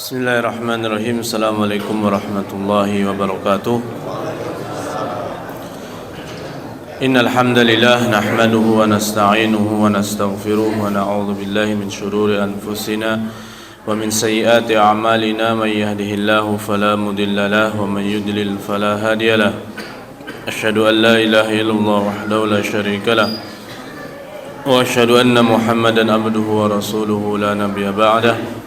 Bismillahirrahmanirrahim. Assalamualaikum warahmatullahi wabarakatuh. Innal hamdalillah nahmaduhu wa nasta'inuhu wa nastaghfiruh wa na'udzu billahi min shururi anfusina wa min sayyiati a'malina may yahdihillahu fala mudilla lahu wa may yudlil fala hadiya lahu. Asyhadu an la ilaha illallah wahdahu la syarika lahu wa asyhadu anna Muhammadan abduhu wa rasuluhu la nabiyya ba'dahu.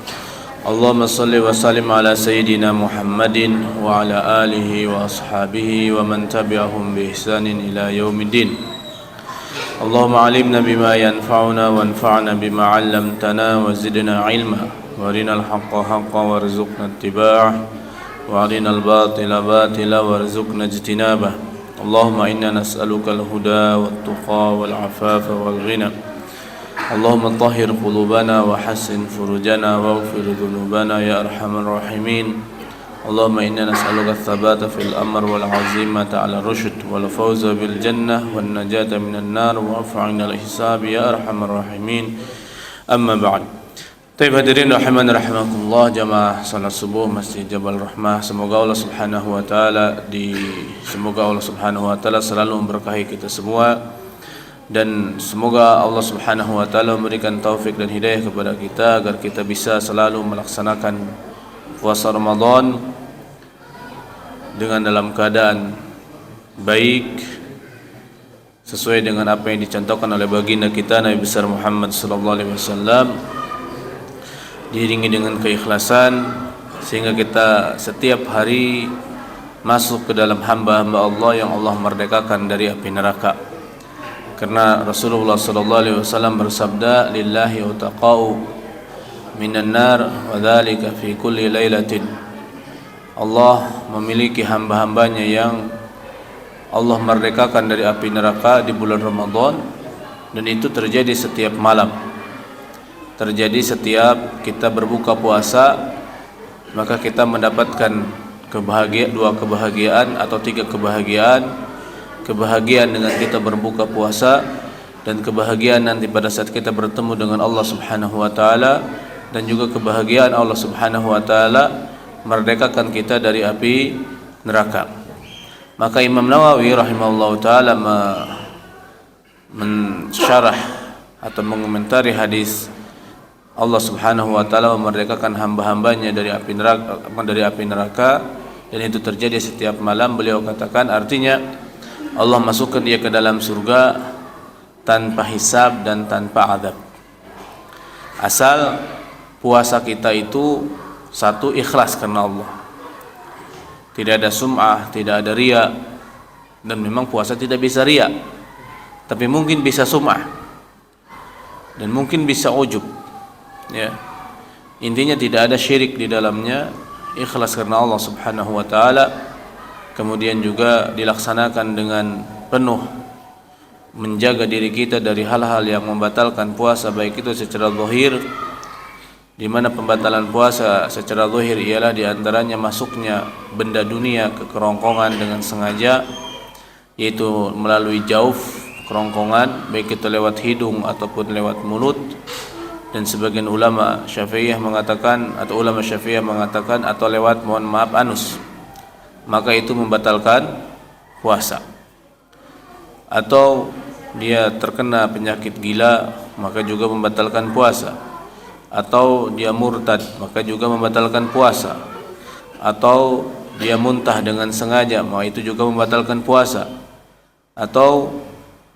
Allahumma salli wa sallim ala sayyidina Muhammadin wa ala alihi wa ashabihi wa man tabi'ahum bi ihsanin ila yaumiddin. Allahumma alimna bima yanfa'una wanfa'na bima 'allamtana wa zidna ilma wa arinal haqqa haqqan warzuqna ittiba'ah wa arinal batila batila warzuqna ijtinabah. Allahumma inna nas'aluka al-huda wat tuqa wal 'afafa wal ghina. Allahumma tahhir qulubana wa hassin furujana waghfir dhunubana ya arhamar rahimin. Allahumma inna nas'aluka ats-tsabata fil amr wal 'azimata 'ala rusyd wal fawza bil jannah wan najata minan nar wa 'afwina al hisab ya arhamar rahimin. Amma ba'd. Taib hadirin rahiman rahimakumullah, jamaah salat subuh Masjid Jabal Rahmah. Semoga Allah Subhanahu wa taala selalu memberkahi kita semua. Dan semoga Allah Subhanahu wa taala memberikan taufik dan hidayah kepada kita agar kita bisa selalu melaksanakan puasa Ramadan dengan dalam keadaan baik sesuai dengan apa yang dicontohkan oleh baginda kita Nabi besar Muhammad sallallahu alaihi wasallam, diiringi dengan keikhlasan sehingga kita setiap hari masuk ke dalam hamba-hamba Allah yang Allah merdekakan dari api neraka. Karena Rasulullah sallallahu alaihi wasallam bersabda, lillahi utaqau minan nar wa dzalika fi kulli lailatin. Allah memiliki hamba-hambanya yang Allah merdekakan dari api neraka di bulan Ramadan, dan itu terjadi setiap malam. Terjadi setiap kita berbuka puasa, maka kita mendapatkan dua kebahagiaan atau tiga kebahagiaan. Kebahagiaan dengan kita berbuka puasa, dan kebahagiaan nanti pada saat kita bertemu dengan Allah Subhanahu wa taala, dan juga kebahagiaan Allah Subhanahu wa taala merdekakan kita dari api neraka. Maka Imam Nawawi rahimahullahu taala mensyarah atau mengomentari hadis Allah Subhanahu wa taala memerdekakan hamba-hambanya dari api neraka, dan itu terjadi setiap malam. Beliau katakan artinya Allah masukkan dia ke dalam surga tanpa hisab dan tanpa adab. Asal puasa kita itu satu, ikhlas karena Allah. Tidak ada sum'ah, tidak ada riya. Dan memang puasa tidak bisa riya, tapi mungkin bisa sum'ah dan mungkin bisa ujub, ya. Intinya tidak ada syirik di dalamnya, ikhlas karena Allah Subhanahu wa taala. Kemudian juga dilaksanakan dengan penuh, menjaga diri kita dari hal-hal yang membatalkan puasa, baik itu secara zahir, di mana pembatalan puasa secara zahir ialah diantaranya masuknya benda dunia ke kerongkongan dengan sengaja, yaitu melalui jauf, kerongkongan, baik itu lewat hidung ataupun lewat mulut. Dan sebagian ulama Syafi'iyah mengatakan atau lewat, mohon maaf, anus, maka itu membatalkan puasa. Atau dia terkena penyakit gila, maka juga membatalkan puasa. Atau dia murtad, maka juga membatalkan puasa. Atau dia muntah dengan sengaja, maka itu juga membatalkan puasa. Atau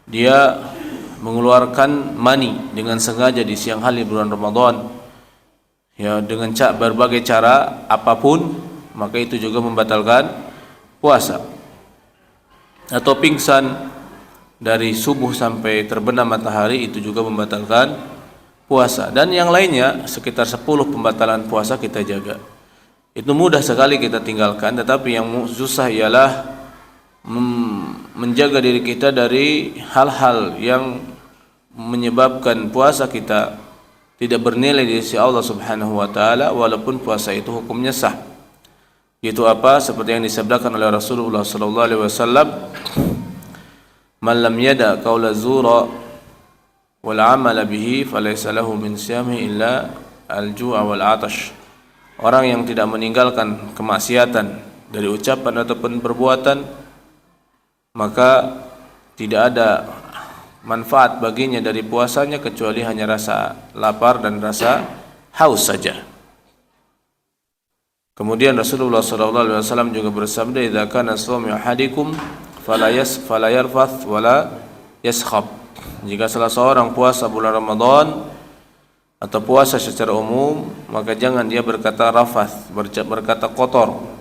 dia mengeluarkan mani dengan sengaja di siang hari bulan Ramadan, ya, dengan berbagai cara apapun, maka itu juga membatalkan puasa. Atau pingsan dari subuh sampai terbenam matahari, itu juga membatalkan puasa. Dan yang lainnya sekitar 10 pembatalan puasa kita jaga. Itu mudah sekali kita tinggalkan, tetapi yang susah ialah menjaga diri kita dari hal-hal yang menyebabkan puasa kita tidak bernilai di sisi Allah Subhanahu wa taala, walaupun puasa itu hukumnya sah. Itu apa? Seperti yang disabdakan oleh Rasulullah sallallahu alaihi wasallam, man lam yada qaula zura wal amala bihi falaysa lahu min siyamihi illa al-ju'a wal 'atash. orang yang tidak meninggalkan kemaksiatan dari ucapan ataupun perbuatan, maka tidak ada manfaat baginya dari puasanya kecuali hanya rasa lapar dan rasa haus saja. Kemudian Rasulullah SAW juga bersabda, "Idza kana shaum ahadikum fala yarfath wala yaskhab." Jika salah seorang puasa bulan Ramadan atau puasa secara umum, maka jangan dia berkata rafath, berkata kotor.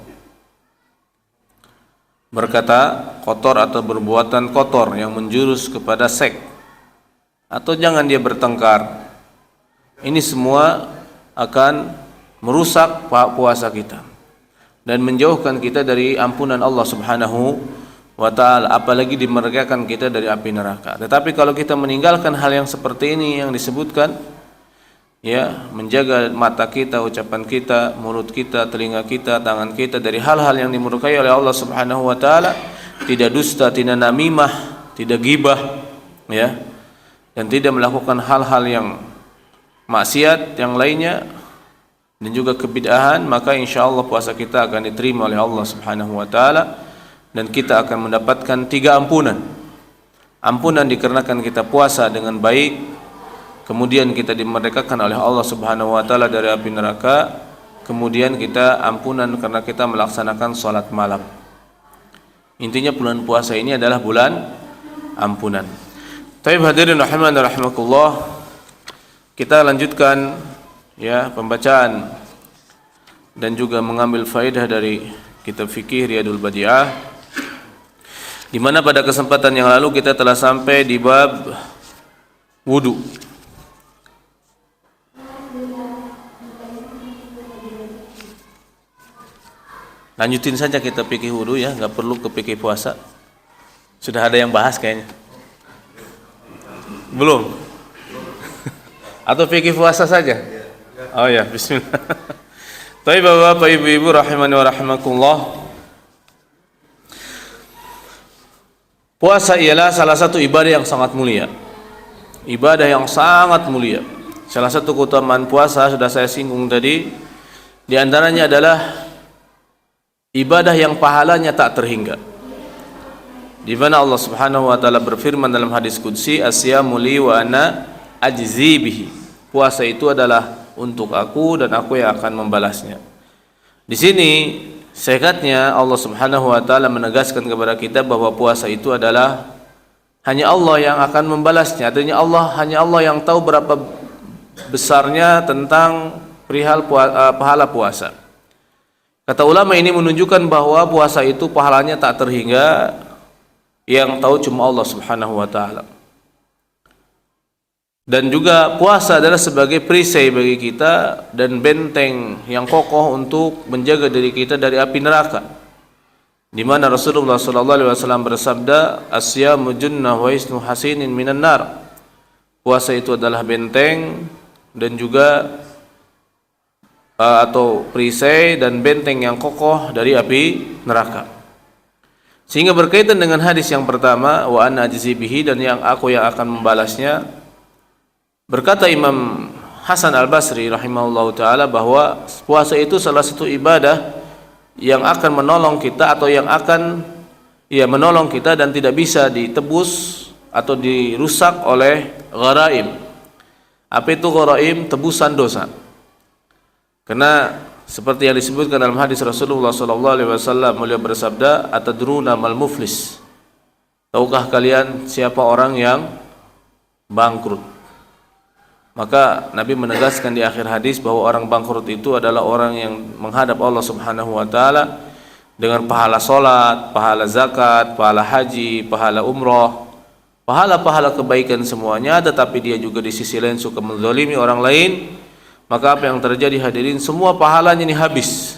Berkata kotor atau berbuatan kotor yang menjurus kepada seks. Atau jangan dia bertengkar. Ini semua akan merusak puasa kita dan menjauhkan kita dari ampunan Allah Subhanahu wa ta'ala, apalagi dimergakan kita dari api neraka. Tetapi kalau kita meninggalkan hal yang seperti ini yang disebutkan, ya, menjaga mata kita, ucapan kita, mulut kita, telinga kita, tangan kita dari hal-hal yang dimurkai oleh Allah Subhanahu wa ta'ala, tidak dusta, tidak namimah, tidak ghibah, ya, dan tidak melakukan hal-hal yang maksiat yang lainnya dan juga kebid'ahan, maka insyaallah puasa kita akan diterima oleh Allah Subhanahu wa ta'ala dan kita akan mendapatkan 3 ampunan. Ampunan dikarenakan kita puasa dengan baik, kemudian kita dimerdekakan oleh Allah Subhanahu wa ta'ala dari api neraka, kemudian kita ampunan karena kita melaksanakan salat malam. Intinya bulan puasa ini adalah bulan ampunan. Taib hadirin rahiman dan rahimakumullah, kita lanjutkan ya pembacaan dan juga mengambil faedah dari kitab fikih Riyadul Badi'ah, di mana pada kesempatan yang lalu kita telah sampai di bab wudu. Lanjutin saja kita fikih wudu ya, nggak perlu ke fikih puasa. Sudah ada yang bahas kayaknya. Belum? Atau fikih puasa saja? Oh ya, bismillah. Tapi Bapak-bapak, Ibu-ibu rahimani wa rahimakumullah, puasa ialah salah satu ibadah yang sangat mulia. Ibadah yang sangat mulia. Salah satu keutamaan puasa sudah saya singgung tadi, di antaranya adalah ibadah yang pahalanya tak terhingga. Di mana Allah Subhanahu wa taala berfirman dalam hadis qudsi, "Asyamu li wa ana ajzi bihi." Puasa itu adalah untuk aku dan aku yang akan membalasnya. Di sini singkatnya Allah Subhanahu wa taala menegaskan kepada kita bahwa puasa itu adalah hanya Allah yang akan membalasnya. Artinya hanya Allah yang tahu berapa besarnya tentang perihal pahala puasa. Kata ulama ini menunjukkan bahwa puasa itu pahalanya tak terhingga, yang tahu cuma Allah Subhanahu wa taala. Dan juga puasa adalah sebagai perisai bagi kita dan benteng yang kokoh untuk menjaga diri kita dari api neraka. Di mana Rasulullah sallallahu alaihi wasallam bersabda, "Asyamu junnah wa isnu hasinin minan nar." Puasa itu adalah benteng dan juga atau perisai dan benteng yang kokoh dari api neraka. Sehingga berkaitan dengan hadis yang pertama, "Wa ana ajzi bihi," dan yang akan membalasnya, berkata Imam Hasan Al-Basri rahimahullahu taala bahwa puasa itu salah satu ibadah yang akan menolong kita atau yang akan menolong kita dan tidak bisa ditebus atau dirusak oleh gharaim. Apa itu gharaim? Tebusan dosa. Karena seperti yang disebutkan dalam hadis Rasulullah sallallahu alaihi wasallam, beliau bersabda, "Atadruna mal muflis?" Tahukah kalian siapa orang yang bangkrut? Maka Nabi menegaskan di akhir hadis bahwa orang bangkrut itu adalah orang yang menghadap Allah Subhanahu wa taala dengan pahala salat, pahala zakat, pahala haji, pahala umrah, pahala-pahala kebaikan semuanya, tetapi dia juga di sisi lain suka menzalimi orang lain. Maka apa yang terjadi hadirin, semua pahalanya ini habis,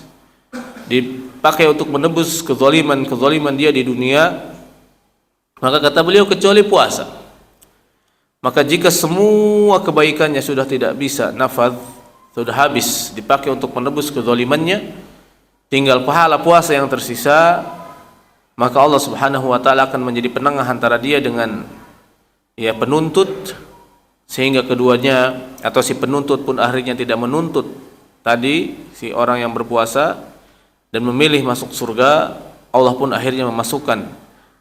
dipakai untuk menebus kezaliman dia di dunia. Maka kata beliau, kecuali puasa. Maka jika semua kebaikannya sudah tidak bisa nafad, sudah habis dipakai untuk menebus kezalimannya, tinggal pahala puasa yang tersisa, maka Allah Subhanahu wa taala akan menjadi penengah antara dia dengan penuntut, sehingga keduanya atau si penuntut pun akhirnya tidak menuntut tadi, si orang yang berpuasa dan memilih masuk surga, Allah pun akhirnya memasukkan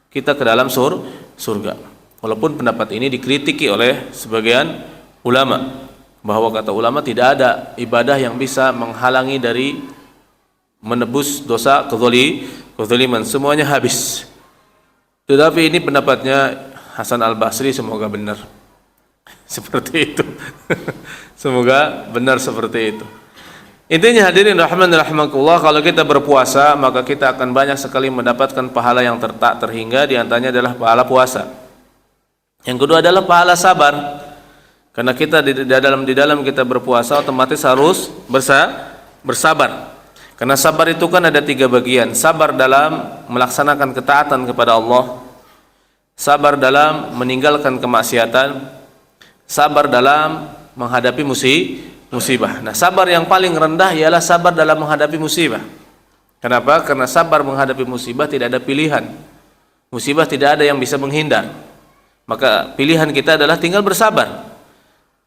kita ke dalam surga. Walaupun pendapat ini dikritiki oleh sebagian ulama, bahwa kata ulama tidak ada ibadah yang bisa menghalangi dari menebus dosa kezaliman, semuanya habis. Tetapi ini pendapatnya Hasan Al-Basri, semoga benar seperti itu. Semoga benar seperti itu. Intinya hadirin rahman rahimakumullah, kalau kita berpuasa maka kita akan banyak sekali mendapatkan pahala yang tak terhingga. Di antaranya adalah pahala puasa. Yang kedua adalah pahala sabar. Karena kita di dalam kita berpuasa otomatis harus bersabar. Karena sabar itu kan ada 3 bagian. Sabar dalam melaksanakan ketaatan kepada Allah, sabar dalam meninggalkan kemaksiatan, sabar dalam menghadapi musibah. Nah, sabar yang paling rendah ialah sabar dalam menghadapi musibah. Kenapa? Karena sabar menghadapi musibah tidak ada pilihan. Musibah tidak ada yang bisa menghindar. Maka pilihan kita adalah tinggal bersabar.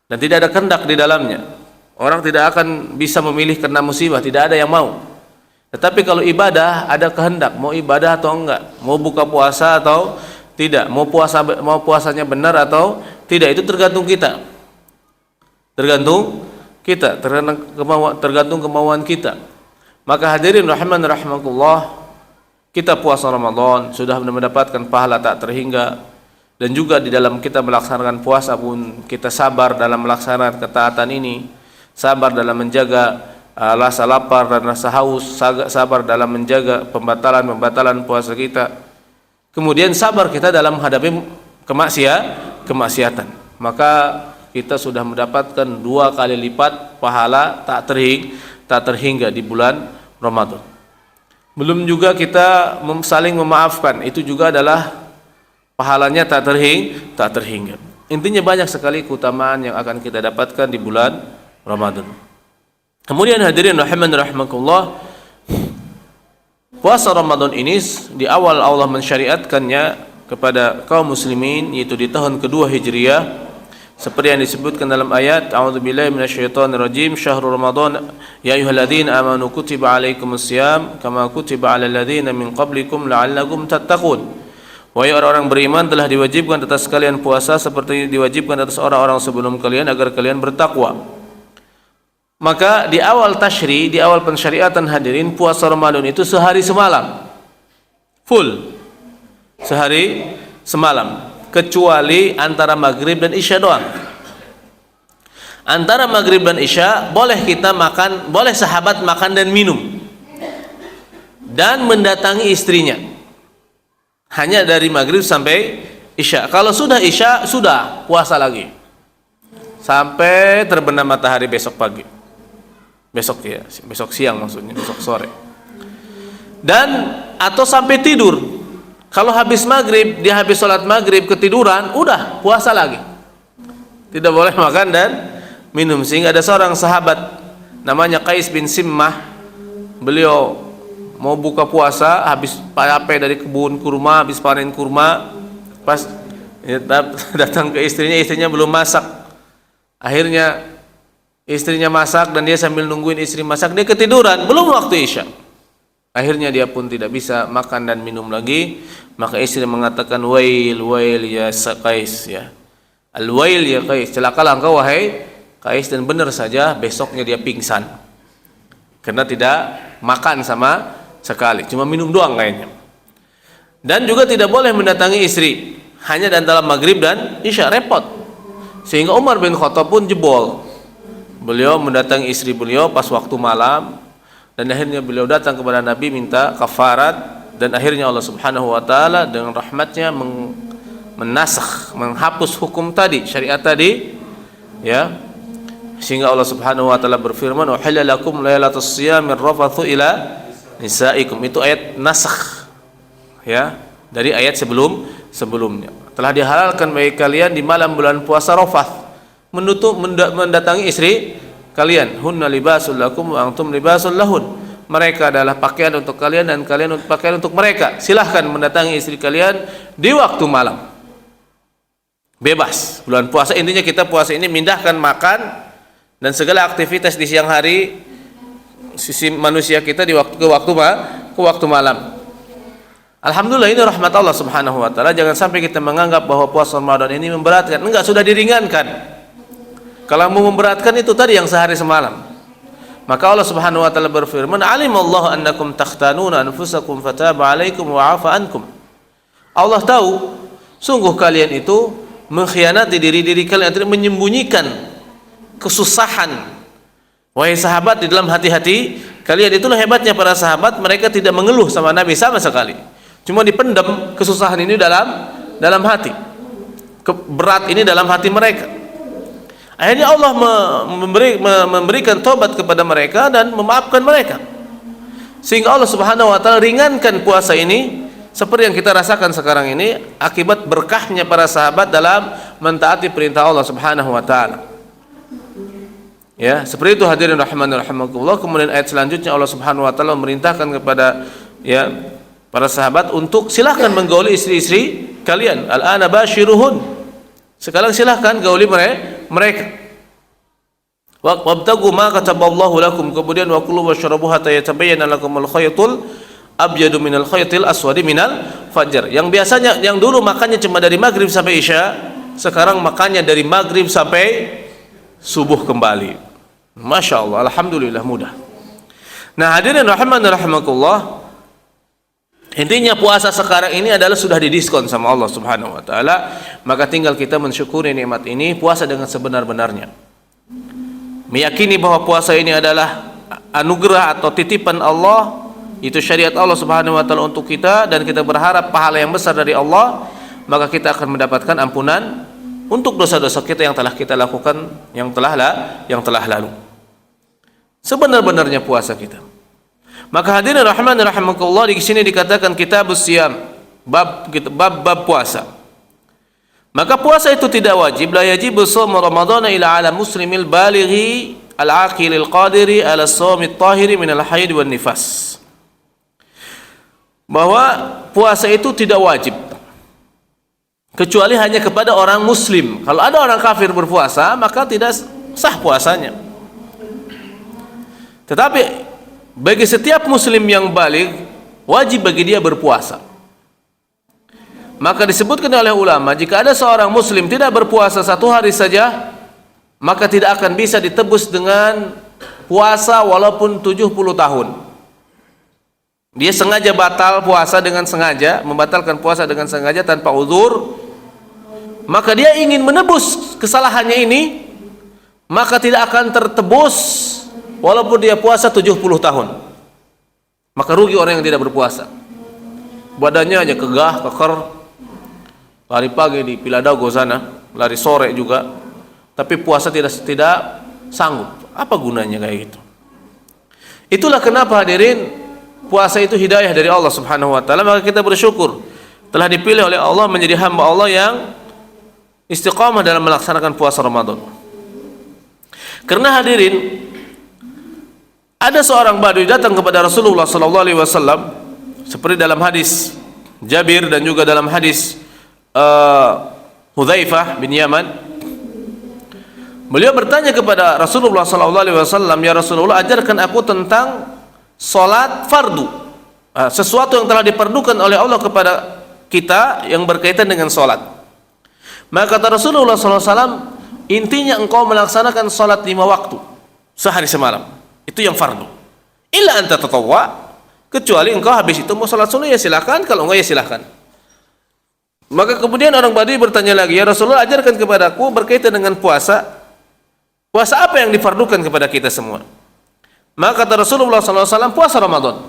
Dan tidak ada kehendak di dalamnya. Orang tidak akan bisa memilih karena musibah, tidak ada yang mau. Tetapi kalau ibadah ada kehendak, mau ibadah atau enggak, mau buka puasa atau tidak, mau puasanya benar atau tidak, itu tergantung kita. Tergantung kemauan kita. Maka hadirin rahiman rahimakumullah, kita puasa Ramadan sudah mendapatkan pahala tak terhingga, dan juga di dalam kita melaksanakan puasa pun kita sabar dalam melaksanakan ketaatan ini, sabar dalam menjaga rasa lapar dan rasa haus, sabar dalam menjaga pembatalan puasa kita. Kemudian sabar kita dalam menghadapi kemaksiatan. Maka kita sudah mendapatkan 2 kali lipat pahala tak terhingga di bulan Ramadan. Belum juga kita saling memaafkan, itu juga adalah pahalanya tak terhingga. Intinya banyak sekali keutamaan yang akan kita dapatkan di bulan Ramadan. Kemudian hadirin rahimakumullah, puasa Ramadan ini di awal Allah mensyariatkannya kepada kaum muslimin, yaitu di tahun kedua Hijriah, seperti yang disebutkan dalam ayat a'udzubillahi minasyaitonirrajim, syahrul ramadan ya ayyuhalladzina amanu kutiba alaikumusiyam kama kutiba alal ladzina min qablikum la'allakum tattaqun. Wahai orang-orang beriman, telah diwajibkan atas kalian puasa seperti diwajibkan atas orang-orang sebelum kalian agar kalian bertakwa. Maka di awal tasyri, di awal pensyariatan hadirin, puasa Ramadan itu sehari semalam, full, sehari semalam, kecuali antara maghrib dan isya doang. Antara maghrib dan isya boleh kita makan, boleh sahabat makan dan minum, dan mendatangi istrinya, hanya dari maghrib sampai isya. Kalau sudah isya, sudah puasa lagi sampai terbenam matahari besok pagi. Besok siang maksudnya, besok sore. Dan atau sampai tidur. Kalau habis maghrib, dia habis sholat maghrib ketiduran, udah puasa lagi. Tidak boleh makan dan minum. Sehingga ada seorang sahabat namanya Qais bin Simmah, beliau mau buka puasa, habis pakai dari kebun kurma, habis panen kurma, pas datang ke istrinya belum masak. Akhirnya istrinya masak dan dia sambil nungguin istri masak, dia ketiduran, belum waktu isya. Akhirnya dia pun tidak bisa makan dan minum lagi. Maka istri mengatakan, wail ya Qais, ya al-wail ya Qais, celakalah engkau wahai Qais. Dan benar saja besoknya dia pingsan karena tidak makan sama sekali, cuma minum doang kayaknya. Dan juga tidak boleh mendatangi istri hanya dan dalam maghrib dan isya, repot. Sehingga Umar bin Khattab pun jebol. Beliau mendatangi istri beliau pas waktu malam, dan akhirnya beliau datang kepada Nabi minta kafarat, dan akhirnya Allah Subhanahu wa taala dengan rahmatnya menasakh, menghapus hukum tadi, syariat tadi, ya. Sehingga Allah Subhanahu wa taala berfirman, "Uhilla lakum lailatus siyamir rafathu ila nisaikum." Itu ayat nasakh, ya, dari ayat sebelumnya. Telah dihalalkan bagi kalian di malam bulan puasa rafath, mendatangi istri kalian. Hunna libasul lakum wa antum libasul lahun. Mereka adalah pakaian untuk kalian dan kalian pakaian untuk mereka. Silahkan mendatangi istri kalian di waktu malam. Bebas. Bulan puasa intinya kita puasa ini mindahkan makan dan segala aktivitas di siang hari sisi manusia kita di waktu malam. Alhamdulillah, ini rahmat Allah Subhanahu wa taala. Jangan sampai kita menganggap bahwa puasa Ramadan ini memberatkan. Enggak, sudah diringankan. Kalau mau memberatkan itu tadi yang sehari semalam. Maka Allah Subhanahu wa taala berfirman, "Alimallahu annakum takhtanuna anfusakum fataba 'alaikum wa 'afa ankum." Allah tahu sungguh kalian itu mengkhianati diri kalian, menyembunyikan kesusahan. Wahai sahabat, di dalam hati-hati kalian. Itulah hebatnya para sahabat, mereka tidak mengeluh sama Nabi sama sekali. Cuma dipendam kesusahan ini dalam hati. Berat ini dalam hati mereka. Akhirnya Allah memberikan taubat kepada mereka dan memaafkan mereka. Sehingga Allah Subhanahu wa taala ringankan puasa ini seperti yang kita rasakan sekarang ini akibat berkahnya para sahabat dalam mentaati perintah Allah Subhanahu wa taala. Ya, seperti itu hadirin rahimani rahimakumullah. Kemudian ayat selanjutnya Allah Subhanahu wa taala memerintahkan kepada para sahabat untuk silahkan menggauli istri-istri kalian. Al-ana bashiruhun. Sekarang silahkan gauli mereka. Wabtagu ma kataballahu lakum. Kemudian wa kulu washrabu hatta yatabayyana lakumul khaytul abyadu minal khaytil aswadi minal fajr. Yang biasanya yang dulu makannya cuma dari maghrib sampai isya, sekarang makannya dari maghrib sampai subuh kembali. Masya Allah, alhamdulillah mudah. Nah hadirin rahimani rahimakumullah, intinya puasa sekarang ini adalah sudah didiskon sama Allah Subhanahu wa taala, maka tinggal kita mensyukuri nikmat ini, puasa dengan sebenar-benarnya. Meyakini bahwa puasa ini adalah anugerah atau titipan Allah, itu syariat Allah Subhanahu wa taala untuk kita, dan kita berharap pahala yang besar dari Allah, maka kita akan mendapatkan ampunan untuk dosa-dosa kita yang telah kita lakukan, yang telah lalu. Sebenar-benarnya puasa kita. Maka hadirin rahimani rahimakumullah, di sini dikatakan kitabus siyam, bab puasa. Maka puasa itu tidak wajib, la yajibu shaum Ramadan ila ala muslimil balighi al-aqilil qadiri ala shaumit tahiri minal haid wan nifas. Bahwa puasa itu tidak wajib kecuali hanya kepada orang muslim. Kalau ada orang kafir berpuasa, maka tidak sah puasanya. Tetapi bagi setiap muslim yang baligh, wajib bagi dia berpuasa. Maka disebutkan oleh ulama, jika ada seorang muslim tidak berpuasa satu hari saja, maka tidak akan bisa ditebus dengan puasa walaupun 70 tahun. Dia sengaja batal puasa dengan sengaja, membatalkan puasa dengan sengaja tanpa uzur, maka dia ingin menebus kesalahannya ini, maka tidak akan tertebus walaupun dia puasa 70 tahun. Maka rugi orang yang tidak berpuasa. Badannya aja kegah, keker, lari pagi di Piladago sana, lari sore juga, tapi puasa tidak sanggup. Apa gunanya kayak gitu? Itulah kenapa hadirin, puasa itu hidayah dari Allah Subhanahu wa taala. Maka kita bersyukur telah dipilih oleh Allah menjadi hamba Allah yang istiqamah dalam melaksanakan puasa Ramadan. Karena hadirin, ada seorang badui datang kepada Rasulullah sallallahu alaihi wasallam, seperti dalam hadis Jabir dan juga dalam hadis Hudzaifah bin Yaman. Beliau bertanya kepada Rasulullah sallallahu alaihi wasallam, "Ya Rasulullah, ajarkan aku tentang salat fardu, sesuatu yang telah diperdukan oleh Allah kepada kita yang berkaitan dengan salat." Maka kata Rasulullah SAW, intinya engkau melaksanakan salat 5 waktu sehari semalam, itu yang fardu. Illa anta tatawwa, kecuali engkau habis itu mau salat sunnah ya silakan, kalau enggak ya silakan. Maka kemudian orang Badui bertanya lagi, "Ya Rasulullah, ajarkan kepadaku berkaitan dengan puasa. Puasa apa yang difardukan kepada kita semua?" Maka kata Rasulullah SAW, puasa Ramadan.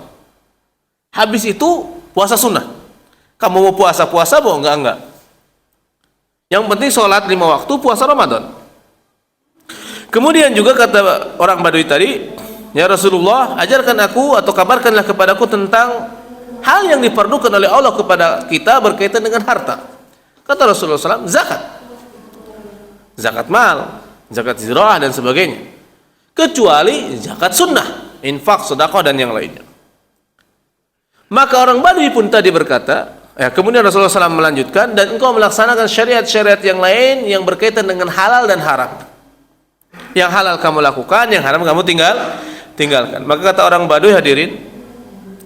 Habis itu puasa sunnah. Kamu mau puasa mau enggak. Yang penting sholat 5 waktu, puasa Ramadan. Kemudian juga kata orang Badui tadi, "Ya Rasulullah, ajarkan aku atau kabarkanlah kepadaku tentang hal yang diperlukan oleh Allah kepada kita berkaitan dengan harta." Kata Rasulullah SAW, zakat mal, zakat zira'ah dan sebagainya, kecuali zakat sunnah, infak, sedekah dan yang lainnya. Maka orang Badui pun tadi berkata, kemudian Rasulullah SAW melanjutkan, "Dan engkau melaksanakan syariat-syariat yang lain yang berkaitan dengan halal dan haram. Yang halal kamu lakukan, yang haram kamu tinggalkan. Maka kata orang Baduy, hadirin,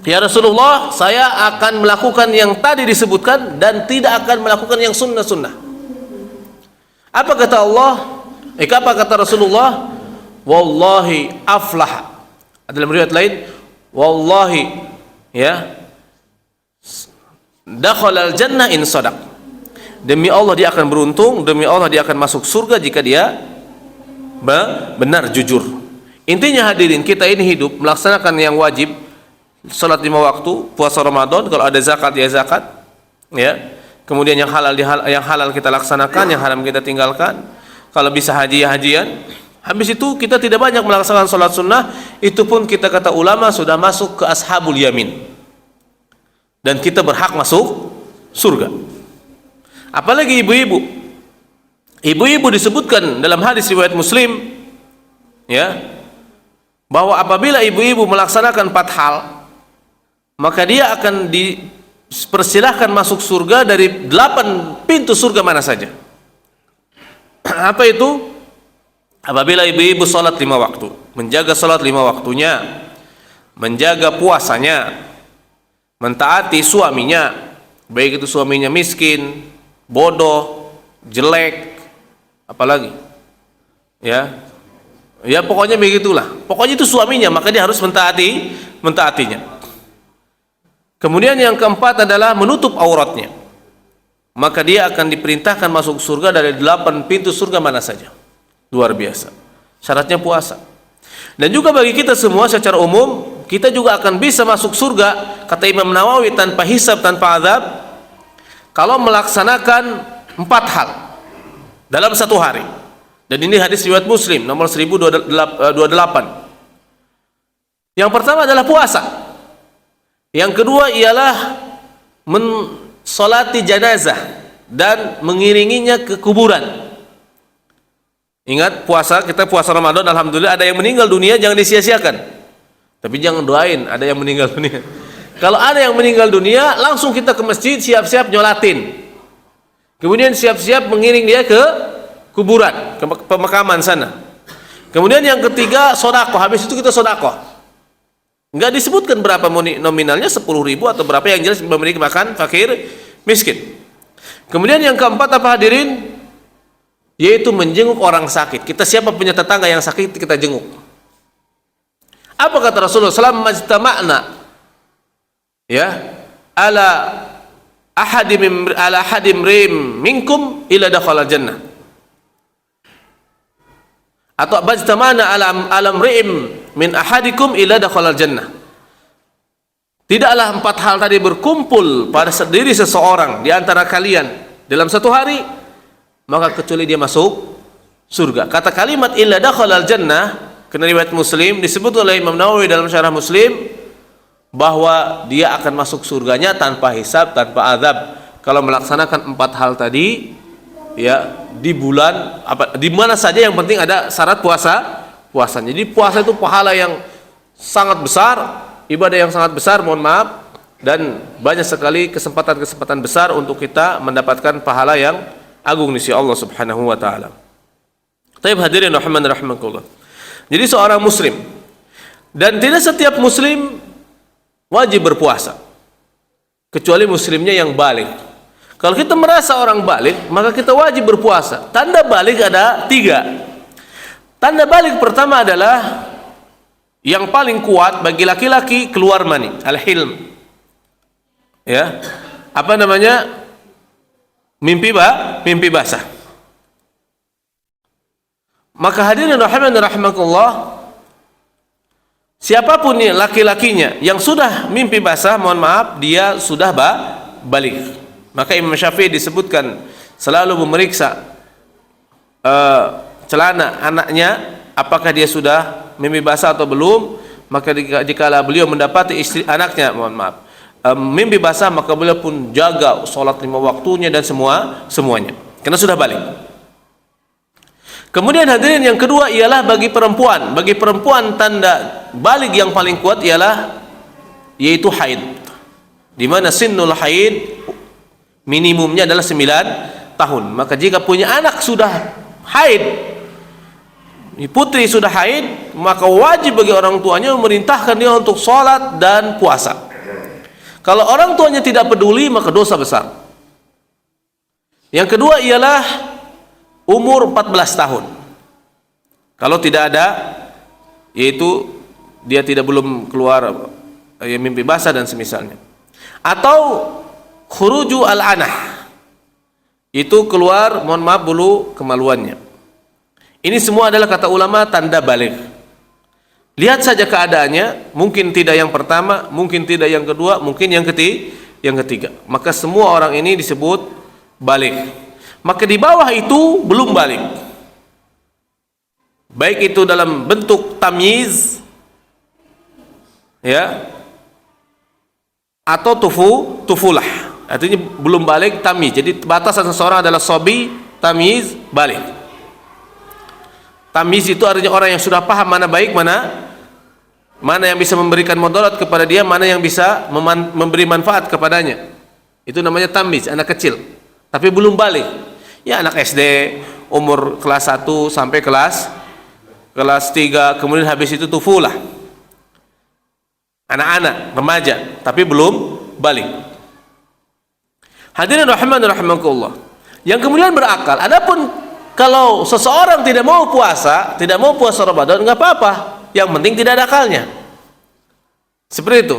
ya Rasulullah, saya akan melakukan yang tadi disebutkan dan tidak akan melakukan yang sunnah-sunnah. Apa kata Allah? Apa kata Rasulullah? Wallahi aflah. Dalam riwayat lain, wallahi, ya, dakhala al-jannah in sadaq. Demi Allah dia akan beruntung, demi Allah dia akan masuk surga jika dia benar jujur. Intinya hadirin, kita ini hidup melaksanakan yang wajib, salat 5 waktu, puasa Ramadan, kalau ada zakat ya zakat, ya. Kemudian yang halal kita laksanakan, yang haram kita tinggalkan. Kalau bisa haji ya hajian. Habis itu kita tidak banyak melaksanakan salat sunnah, itu pun kita kata ulama sudah masuk ke ashabul yamin. Dan kita berhak masuk surga. Apalagi ibu-ibu. Ibu-ibu disebutkan dalam hadis riwayat Muslim, ya, bahwa apabila ibu-ibu melaksanakan 4 hal, maka dia akan dipersilahkan masuk surga dari 8 pintu surga mana saja. Apa itu? Apabila ibu-ibu salat 5 waktu, menjaga salat 5 waktunya, menjaga puasanya, mentaati suaminya, baik itu suaminya miskin, bodoh, jelek, apalagi, ya, ya pokoknya begitulah. Pokoknya itu suaminya, maka dia harus mentaatinya. Kemudian yang keempat adalah menutup auratnya, maka dia akan diperintahkan masuk surga dari 8 pintu surga mana saja. Luar biasa. Syaratnya puasa. Dan juga bagi kita semua secara umum, kita juga akan bisa masuk surga, kata Imam Nawawi, tanpa hisab, tanpa azab, kalau melaksanakan 4 hal dalam 1 hari. Dan ini hadis riwayat Muslim nomor 1028. Yang pertama adalah puasa. Yang kedua ialah mensolati jenazah dan mengiringinya ke kuburan. Ingat, puasa, kita puasa Ramadan, alhamdulillah ada yang meninggal dunia, jangan disia-siakan. Tapi jangan doain ada yang meninggal dunia. Kalau ada yang meninggal dunia, langsung kita ke masjid, siap-siap nyolatin. Kemudian siap-siap mengiring dia ke kuburan, ke pemakaman sana. Kemudian yang ketiga, sodakoh. Habis itu kita sodakoh. Enggak disebutkan berapa nominalnya, 10.000 atau berapa, yang jelas memberi makan fakir miskin. Kemudian yang keempat apa hadirin? Yaitu menjenguk orang sakit. Kita siapa punya tetangga yang sakit, kita jenguk. Apa kata Rasulullah SAW? Majtama'na, ya, ala ahadim rim minkum ila dakhala jannah. Atau majtama'na ala rim min ahadikum ila dakhala jannah. Tidaklah 4 hal tadi berkumpul pada diri seseorang di antara kalian dalam 1 hari, maka kecuali dia masuk surga. Kata kalimat illa dakhalal jannah, kena riwayat Muslim, disebut oleh Imam Nawawi dalam syarah Muslim bahwa dia akan masuk surganya tanpa hisab, tanpa azab kalau melaksanakan 4 hal tadi, ya, di bulan apa, di mana saja, yang penting ada syarat puasanya. Jadi puasa itu pahala yang sangat besar, ibadah yang sangat besar, mohon maaf, dan banyak sekali kesempatan-kesempatan besar untuk kita mendapatkan pahala yang agung di sisi Allah Subhanahu wa taala. Taib hadirin rahimakumullah. Jadi seorang muslim, dan tidak setiap muslim wajib berpuasa kecuali muslimnya yang baligh. Kalau kita merasa orang baligh, maka kita wajib berpuasa. Tanda baligh ada 3. Tanda baligh pertama adalah yang paling kuat bagi laki-laki, keluar mani, al-hilm. Ya. Apa namanya? Mimpi basah. Maka hadirin rahimakumullah, siapapun laki-lakinya yang sudah mimpi basah, mohon maaf, dia sudah baligh. Maka Imam Syafi'i disebutkan selalu memeriksa celana anaknya, apakah dia sudah mimpi basah atau belum. Maka jika beliau mendapati istri anaknya, mohon maaf, mimpi basah, maka beliau pun jaga sholat 5 waktunya dan semuanya, karena sudah balik. Kemudian hadirin yang kedua ialah bagi perempuan tanda balik yang paling kuat ialah yaitu haid, di mana sinnul haid minimumnya adalah 9 tahun. Maka jika punya anak sudah haid, putri sudah haid, maka wajib bagi orang tuanya memerintahkan dia untuk sholat dan puasa. Kalau orang tuanya tidak peduli, maka dosa besar. Yang kedua ialah umur 14 tahun. Kalau tidak ada, yaitu dia belum keluar mimpi basah dan semisalnya. Atau khuruju al-anah, itu keluar, mohon maaf, bulu kemaluannya. Ini semua adalah kata ulama tanda baligh. Lihat saja keadaannya, mungkin tidak yang pertama, mungkin tidak yang kedua, mungkin yang ketiga. Maka semua orang ini disebut baligh. Maka di bawah itu belum baligh. Baik itu dalam bentuk tamyiz, ya, atau tufulah. Artinya belum baligh, tamyiz. Jadi batasan seseorang adalah sobi, tamyiz, baligh. Tamyiz itu artinya orang yang sudah paham mana baik, mana yang bisa memberikan mudarat kepada dia, mana yang bisa memberi manfaat kepadanya. Itu namanya tamyiz, anak kecil. Tapi belum baligh. Ya, anak SD, umur kelas 1 sampai kelas 3, kemudian habis itu tufulah. Anak-anak, remaja, tapi belum baligh. Hadirin rahman rahimakumullah. Yang kemudian berakal. Adapun kalau seseorang tidak mau puasa Ramadan, nggak apa-apa. Yang penting tidak ada akalnya. Seperti itu.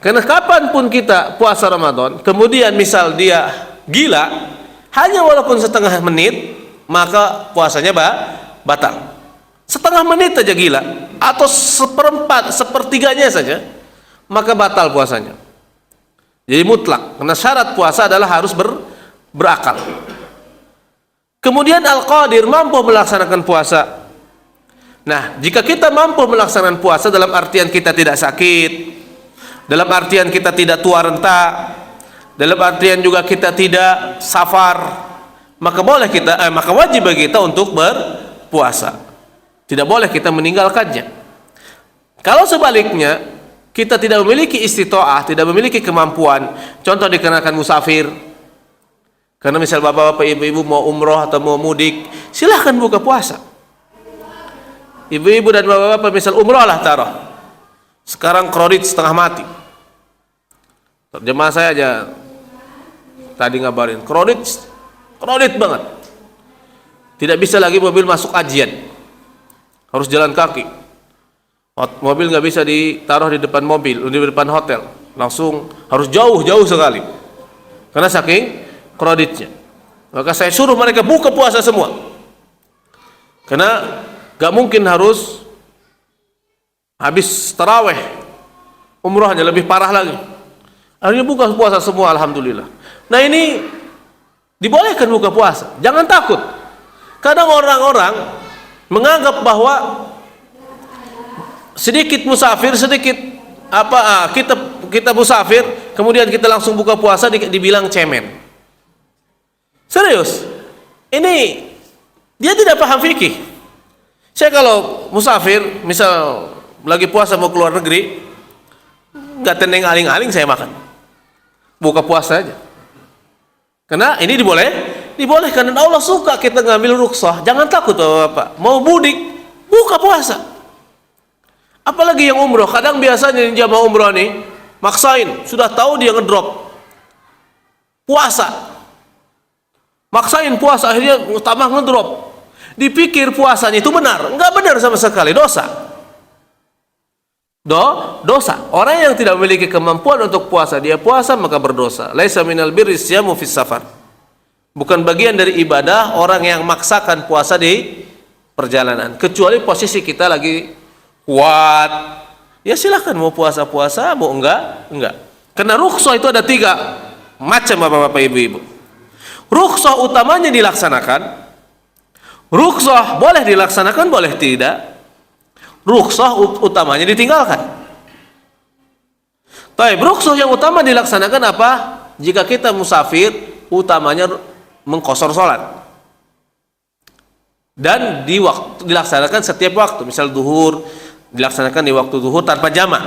Karena kapanpun kita puasa Ramadan, kemudian misal dia gila, hanya walaupun setengah menit, maka puasanya batal. Setengah menit saja gila, atau seperempat, sepertiganya saja, maka batal puasanya. Jadi mutlak, karena syarat puasa adalah harus berakal. Kemudian al-qadir, mampu melaksanakan puasa. Nah, jika kita mampu melaksanakan puasa dalam artian kita tidak sakit, dalam artian kita tidak tua renta, dalam artian juga kita tidak safar, maka wajib bagi kita untuk berpuasa. Tidak boleh kita meninggalkannya. Kalau sebaliknya kita tidak memiliki istita'ah, tidak memiliki kemampuan, contoh dikarenakan musafir, karena misal bapak-bapak, ibu-ibu mau umroh atau mau mudik, silahkan buka puasa. Ibu-ibu dan bapak-bapak misal umroh lah taruh, sekarang kredit setengah mati. Jemaah saya aja tadi ngabarin, kredit banget, tidak bisa lagi mobil masuk ajian, harus jalan kaki. Mobil nggak bisa ditaruh di depan mobil, di depan hotel, langsung harus jauh sekali karena saking kreditnya. Maka saya suruh mereka buka puasa semua, karena nggak mungkin harus habis taraweh, umrohnya lebih parah lagi. Akhirnya buka puasa semua, alhamdulillah. Nah, ini dibolehkan buka puasa, jangan takut. Kadang orang-orang menganggap bahwa sedikit musafir, kita musafir, kemudian kita langsung buka puasa dibilang cemen. Serius, ini dia tidak paham fikih. Saya kalau musafir, misal lagi puasa mau keluar negeri, nggak teneng aling-aling saya makan, buka puasa aja. Karena ini dibolehkan dan Allah suka kita ngambil rukhsah. Jangan takut Bapak, mau mudik buka puasa. Apalagi yang umroh, kadang biasanya jamaah umroh nih maksain, sudah tahu dia ngedrop puasa, maksain puasa, akhirnya tambah ngedrop. Dipikir puasanya itu benar, enggak benar sama sekali, dosa. Dosa. Orang yang tidak memiliki kemampuan untuk puasa, dia puasa maka berdosa. Laisa minal birri syamu fis safar. Bukan bagian dari ibadah orang yang maksakan puasa di perjalanan, kecuali posisi kita lagi kuat, ya silahkan mau puasa, mau enggak. Karena rukhsah itu ada 3 macam bapak-bapak, ibu-ibu. Rukhsah utamanya dilaksanakan, rukhsah boleh dilaksanakan, boleh tidak. Rukhsah utamanya ditinggalkan. Baik, rukhsah yang utama dilaksanakan apa? Jika kita musafir, utamanya mengqashar salat. Dan dilaksanakan setiap waktu, misal zuhur dilaksanakan di waktu zuhur tanpa jamak,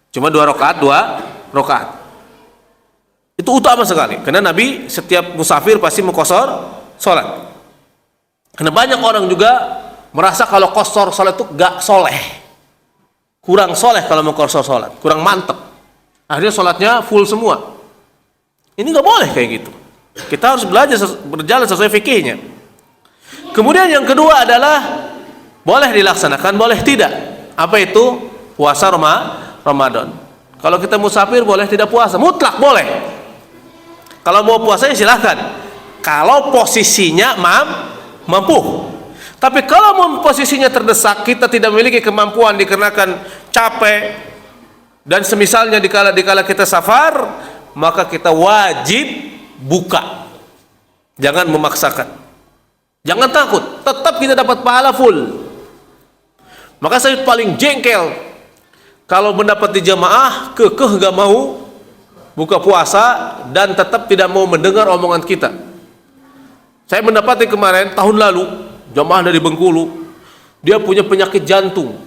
cuma 2 rakaat. Itu utama sekali, karena Nabi setiap musafir pasti mengqashar salat. Karena banyak orang juga merasa kalau qasar salat itu gak soleh, kurang soleh kalau mau qasar salat, kurang mantep, akhirnya salatnya full semua. Ini gak boleh kayak gitu. Kita harus belajar berjalan sesuai fikihnya. Kemudian yang kedua adalah boleh dilaksanakan, boleh tidak. Apa itu? Puasa Ramadan. Kalau kita musafir boleh tidak puasa, mutlak boleh. Kalau mau puasanya silahkan, kalau posisinya mampu. Tapi kalau posisinya terdesak, kita tidak memiliki kemampuan dikarenakan capek dan semisalnya dikala kita safar, maka kita wajib buka. Jangan memaksakan, jangan takut, tetap kita dapat pahala full. Maka saya paling jengkel kalau mendapat di jamaah kekeh gak mau buka puasa dan tetap tidak mau mendengar omongan kita. Saya mendapati kemarin tahun lalu jamaah dari Bengkulu, dia punya penyakit jantung.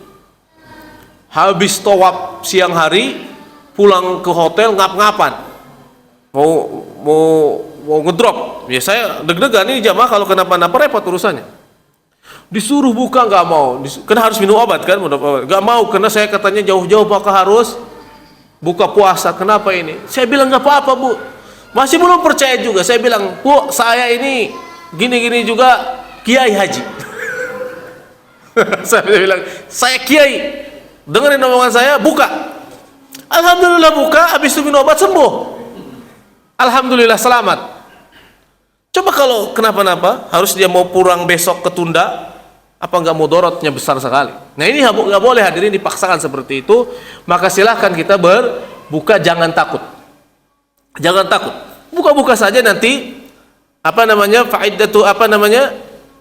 Habis tawaf siang hari, pulang ke hotel ngap-ngapan, mau ngedrop. Ya saya deg-degan, ini jamaah kalau kenapa-napa repot urusannya. Disuruh buka nggak mau, karena harus minum obat kan, nggak mau karena saya katanya jauh-jauh maka harus buka puasa. Kenapa ini? Saya bilang nggak apa-apa bu, masih belum percaya juga. Saya bilang bu, saya ini gini-gini juga kiai haji. Saya bilang saya kiai, dengerin omongan saya, buka. Alhamdulillah buka, habis itu minum obat sembuh. Alhamdulillah selamat. Coba kalau kenapa-napa, harus dia mau pulang besok ketunda, apa nggak mudorotnya besar sekali. Nah ini nggak boleh hadirin dipaksakan seperti itu. Maka silahkan kita berbuka, jangan takut, jangan takut. Buka-buka saja nanti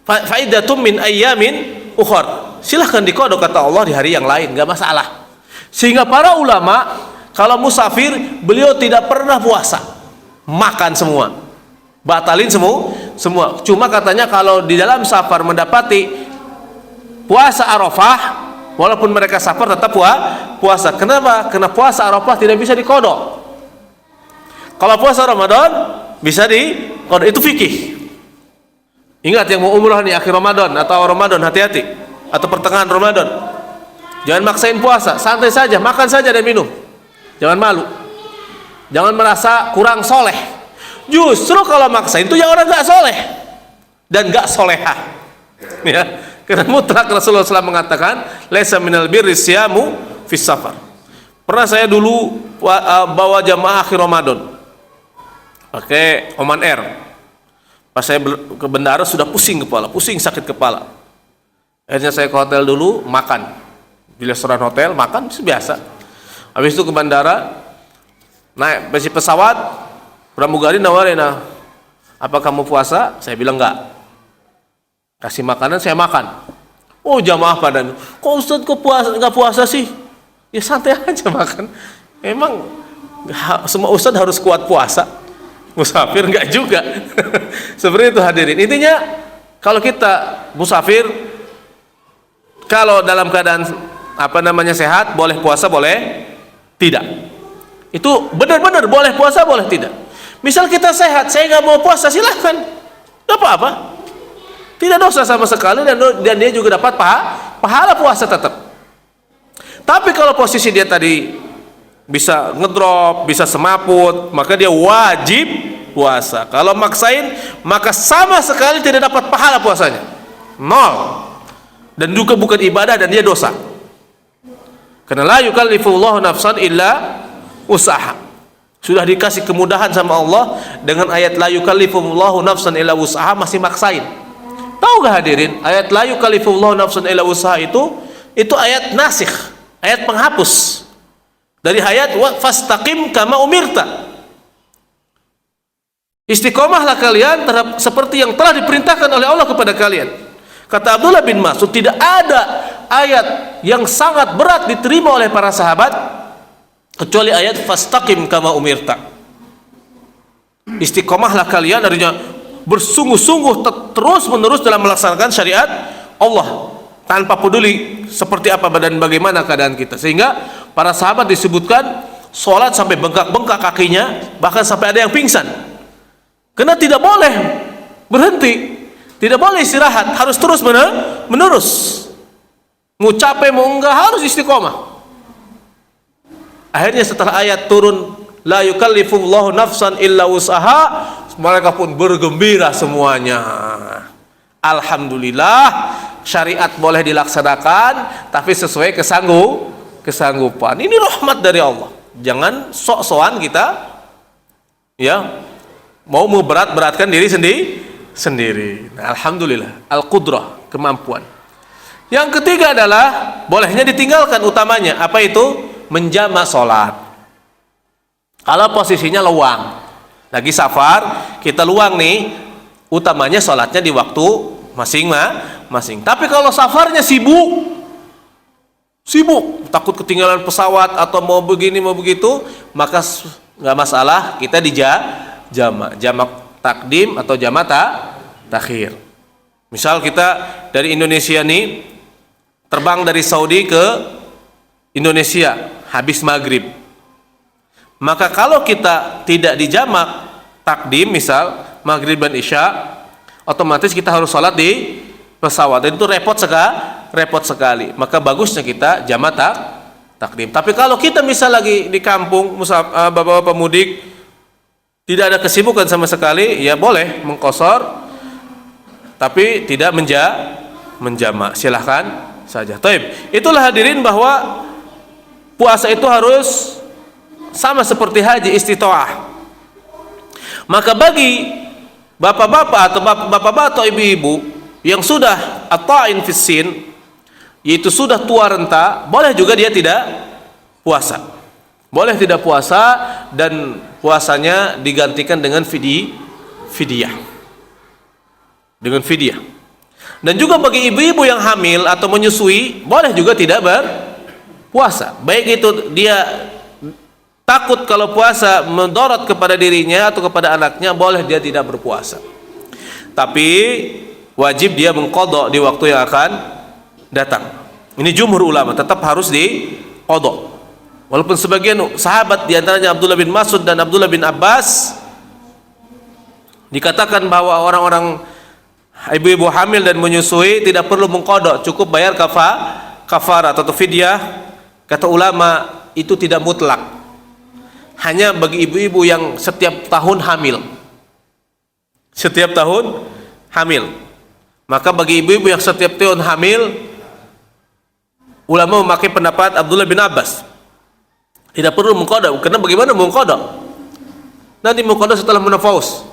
faidatum min ayyamin ukhar. Silahkan dikodok kata Allah di hari yang lain, nggak masalah. Sehingga para ulama kalau musafir beliau tidak pernah puasa, makan semua, batalin semua. Cuma katanya kalau di dalam safar mendapati puasa Arafah, walaupun mereka safar tetap puasa. Kenapa? Karena puasa Arafah tidak bisa dikodok. Kalau puasa Ramadan bisa dikodok, itu fikih. Ingat yang mau umrah nih akhir Ramadan atau Ramadan, hati-hati, atau pertengahan Ramadan, jangan maksain puasa, santai saja, makan saja dan minum, jangan malu, jangan merasa kurang soleh. Justru kalau maksain itu ya orang gak soleh dan gak solehah, ya. Karena mutlak Rasulullah SAW mengatakan laisa minal birri siyamu fis safar. Pernah saya dulu bawa jamaah akhir Ramadan pakai Oman Air. Pas saya ke bandara sudah pusing kepala, pusing sakit kepala. Akhirnya saya ke hotel dulu, makan di restoran hotel, makan biasa. Habis itu ke bandara, naik besi pesawat, pramugari nawarin, apa kamu puasa? Saya bilang enggak. Kasih makanan, saya makan. Oh jamaah pada, kok Ustaz kok nggak puasa sih? Ya santai aja makan. Emang semua Ustaz harus kuat puasa? Musafir nggak juga. Seperti itu hadirin. Intinya kalau kita musafir, kalau dalam keadaan sehat, boleh puasa, boleh tidak. Itu benar-benar boleh puasa, boleh tidak. Misal kita sehat, saya nggak mau puasa, silahkan, nggak apa-apa. Tidak dosa sama sekali dan dia juga dapat pahala puasa tetap. Tapi kalau posisi dia tadi bisa ngedrop, bisa semaput, maka dia wajib puasa. Kalau maksain, maka sama sekali tidak dapat pahala puasanya, nol. Dan juga bukan ibadah dan dia dosa. Karena la yukallifullahu nafsan illa usaha. Sudah dikasih kemudahan sama Allah dengan ayat la yukallifullahu nafsan illa usaha, masih maksain. Tahu gak hadirin, ayat la yukallifullahu nafsan illa usaha itu ayat nasikh, ayat penghapus dari ayat fastaqim kama umirta. Istiqomahlah kalian seperti yang telah diperintahkan oleh Allah kepada kalian. Kata Abdullah bin Mas'ud, tidak ada ayat yang sangat berat diterima oleh para sahabat kecuali ayat fastaqim kama umirta. Istiqomahlah kalian, artinya bersungguh-sungguh terus-menerus dalam melaksanakan syariat Allah tanpa peduli seperti apa dan bagaimana keadaan kita. Sehingga para sahabat disebutkan sholat sampai bengkak-bengkak kakinya, bahkan sampai ada yang pingsan. Karena tidak boleh berhenti, Tidak boleh istirahat, harus terus menerus. Mau capek mau enggak harus istiqomah. Akhirnya setelah ayat turun, la yukallifullahu nafsan illa wus'aha, mereka pun bergembira semuanya. Alhamdulillah, syariat boleh dilaksanakan tapi sesuai kesanggupan. Ini rahmat dari Allah. Jangan sok-sokan kita ya mau memberat-beratkan diri sendiri. Nah, alhamdulillah, al-qudrah, kemampuan. Yang ketiga adalah bolehnya ditinggalkan utamanya. Apa itu? Menjama sholat. Kalau posisinya luang, lagi safar, kita luang nih, utamanya sholatnya di waktu masing-masing. Tapi kalau safarnya sibuk, takut ketinggalan pesawat atau mau begini mau begitu, maka nggak masalah, kita jamak takdim atau jamak takhir. Misal kita dari Indonesia nih terbang dari Saudi ke Indonesia habis maghrib, maka kalau kita tidak dijamak takdim, misal maghrib dan isya, otomatis kita harus sholat di pesawat, dan itu repot sekali. Maka bagusnya kita jamak takdim. Tapi kalau kita misal lagi di kampung, bapak-bapak mudik, tidak ada kesibukan sama sekali, ya boleh mengqashar, tapi tidak menjamak. Silahkan saja. Taib. Itulah hadirin bahwa puasa itu harus sama seperti haji, istita'ah. Maka bagi bapak-bapak atau ibu-ibu yang sudah at-ta'in fis sin, yaitu sudah tua renta, boleh juga dia tidak puasa. Boleh tidak puasa, dan puasanya digantikan dengan fidyah. Dengan fidyah. Dan juga bagi ibu-ibu yang hamil atau menyusui, boleh juga tidak berpuasa. Baik itu dia takut kalau puasa mendorot kepada dirinya atau kepada anaknya, boleh dia tidak berpuasa. Tapi wajib dia mengqadha di waktu yang akan datang. Ini jumhur ulama, tetap harus diqadha. Walaupun sebagian sahabat, diantaranya Abdullah bin Mas'ud dan Abdullah bin Abbas, dikatakan bahwa orang-orang ibu-ibu hamil dan menyusui tidak perlu mengqadha, cukup bayar kafarah atau fidyah. Kata ulama, itu tidak mutlak, hanya bagi ibu-ibu yang setiap tahun hamil. Maka bagi ibu-ibu yang setiap tahun hamil, ulama memakai pendapat Abdullah bin Abbas, tidak perlu mengqadha. Karena bagaimana mengqadha? Nanti mengqadha setelah menopause,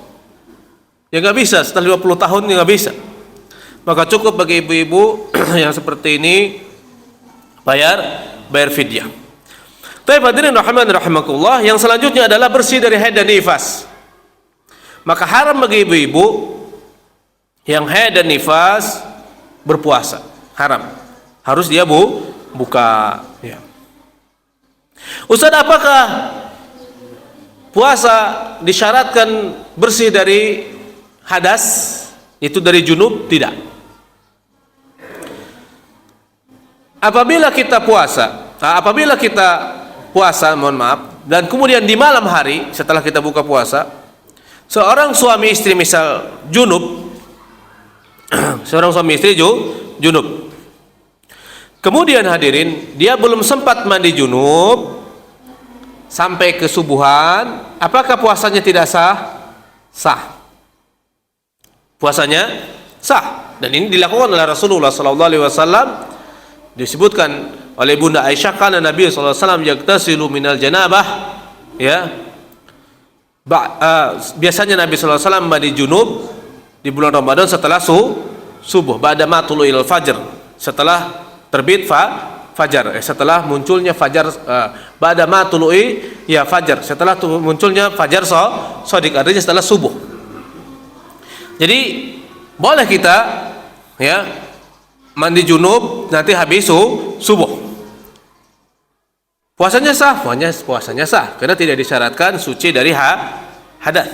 ya nggak bisa. Setelah 50 tahun ya nggak bisa. Maka cukup bagi ibu-ibu yang seperti ini bayar fidyah. Tapi hadirin rahimakumullah, yang selanjutnya adalah bersih dari haid dan nifas. Maka haram bagi ibu-ibu yang haid dan nifas berpuasa, haram. Harus dia buka. Ya. Ustaz, apakah puasa disyaratkan bersih dari hadas, itu dari junub? Tidak. Apabila kita puasa, mohon maaf, dan kemudian di malam hari setelah kita buka puasa, seorang suami istri misal junub, junub. Kemudian hadirin, dia belum sempat mandi junub sampai ke subuhan, apakah puasanya tidak sah? Sah. Puasanya sah. Dan ini dilakukan oleh Rasulullah SAW. Disebutkan oleh Bunda Aisyah, karena Nabi SAW yaktasilu minal janabah, ya. Biasanya Nabi SAW mandi junub di bulan Ramadan setelah subuh, ba'da ma tulu'il fajr, setelah terbit fajar, setelah munculnya fajar, ba'da ma tulu'i ya fajar, setelah munculnya fajar shadiq, artinya setelah subuh. Jadi boleh kita ya mandi junub nanti habis subuh. Puasanya sah, puasanya sah, karena tidak disyaratkan suci dari hadas.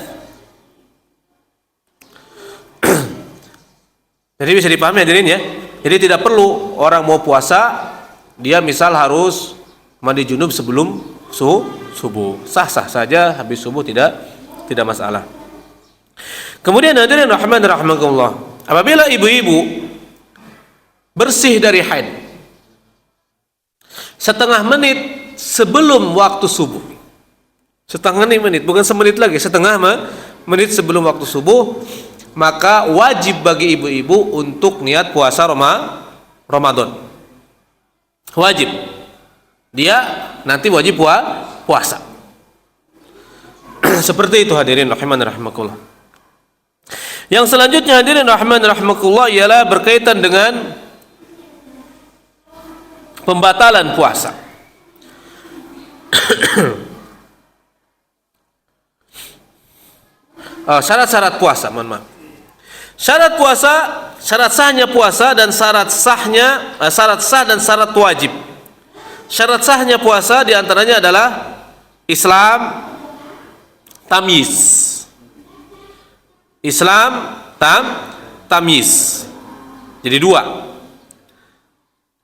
Jadi bisa dipahami hadirin ya. Jadi tidak perlu orang mau puasa dia misal harus mandi junub sebelum subuh. Sah-sah saja habis subuh, tidak masalah. Kemudian hadirin rahimakumullah, apabila ibu-ibu bersih dari haid setengah menit sebelum waktu subuh, setengah menit, bukan semenit lagi, setengah menit sebelum waktu subuh, maka wajib bagi ibu-ibu untuk niat puasa Ramadan. Wajib. Dia nanti wajib puasa. Seperti itu hadirin rahiman rahimakumullah. Yang selanjutnya hadirin rahiman rahimakumullah ialah berkaitan dengan pembatalan puasa. Syarat-syarat puasa, mohon maaf. Syarat puasa, syarat sahnya puasa dan syarat sah dan syarat wajib. Syarat sahnya puasa diantaranya adalah Islam, tamyiz. Islam, tamyiz. Jadi dua.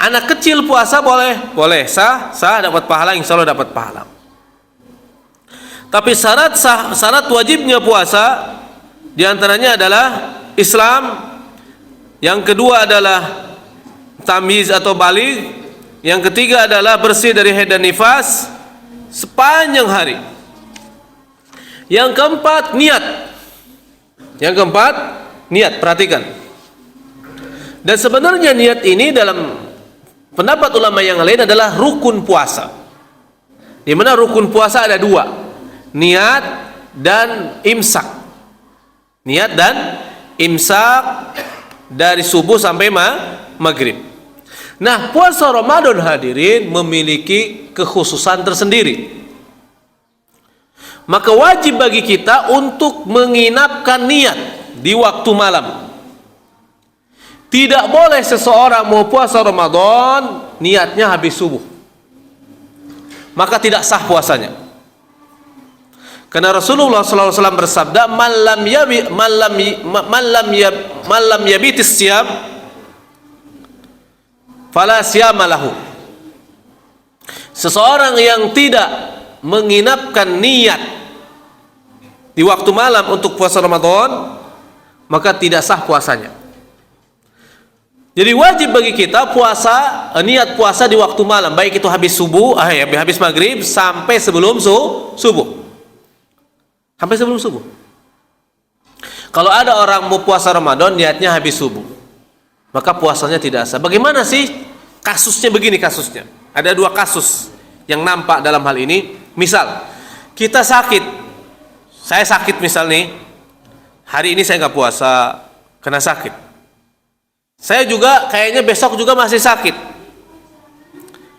Anak kecil puasa boleh sah dapat pahala, insya Allah dapat pahala. Tapi syarat wajibnya puasa diantaranya adalah Islam, yang kedua adalah tamyiz atau baligh, yang ketiga adalah bersih dari haid dan nifas sepanjang hari. Yang keempat niat. Yang keempat niat, perhatikan. Dan sebenarnya niat ini dalam pendapat ulama yang lain adalah rukun puasa. Di mana rukun puasa ada dua, niat dan imsak. Niat dan imsak dari subuh sampai maghrib. Nah, puasa Ramadan hadirin memiliki kekhususan tersendiri. Maka wajib bagi kita untuk menginapkan niat di waktu malam. Tidak boleh seseorang mau puasa Ramadan niatnya habis subuh, maka tidak sah puasanya. Karena Rasulullah SAW bersabda, "Man lam yabitis siyam, fala siyama lahu." Seseorang yang tidak menginapkan niat di waktu malam untuk puasa Ramadan, maka tidak sah puasanya. Jadi wajib bagi kita niat puasa di waktu malam, baik itu habis subuh, habis maghrib sampai sebelum subuh. Sampai sebelum subuh. Kalau ada orang mau puasa Ramadan niatnya habis subuh, maka puasanya tidak sah. Bagaimana sih kasusnya? Begini kasusnya. Ada dua kasus yang nampak dalam hal ini. Misal kita sakit, saya sakit misal nih, hari ini saya nggak puasa karena sakit. Saya juga kayaknya besok juga masih sakit.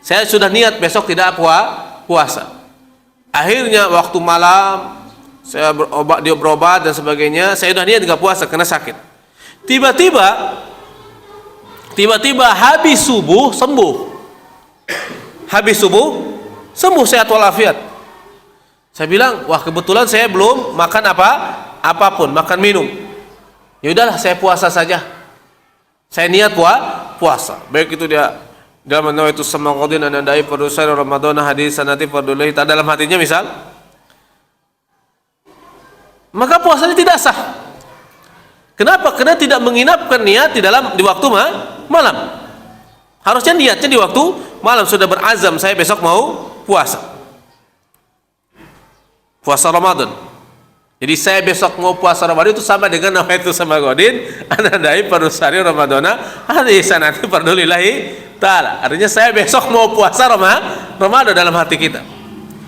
Saya sudah niat besok tidak puasa. Akhirnya waktu malam saya berobat dan sebagainya, saya sudah niat nggak puasa karena sakit. Tiba-tiba habis subuh sembuh. Habis subuh sembuh sehat walafiat. Saya bilang, wah kebetulan saya belum makan apapun, makan minum. Ya udahlah saya puasa saja. Saya niat puasa. Baik itu dia dalam nawaitu samaqadin anadai fardhu Ramadan hadis sanati fardullah, dalam hatinya misal, maka puasanya tidak sah. Kenapa? Karena tidak menginapkan niat di waktu malam. Harusnya niatnya di waktu malam, sudah berazam saya besok mau puasa Ramadan. Jadi saya besok mau puasa Ramadan itu sama dengan nawaitu samaqadin anadai fardhu Ramadan hadis sanati fardullah ta'ala. Artinya saya besok mau puasa Ramadan dalam hati kita.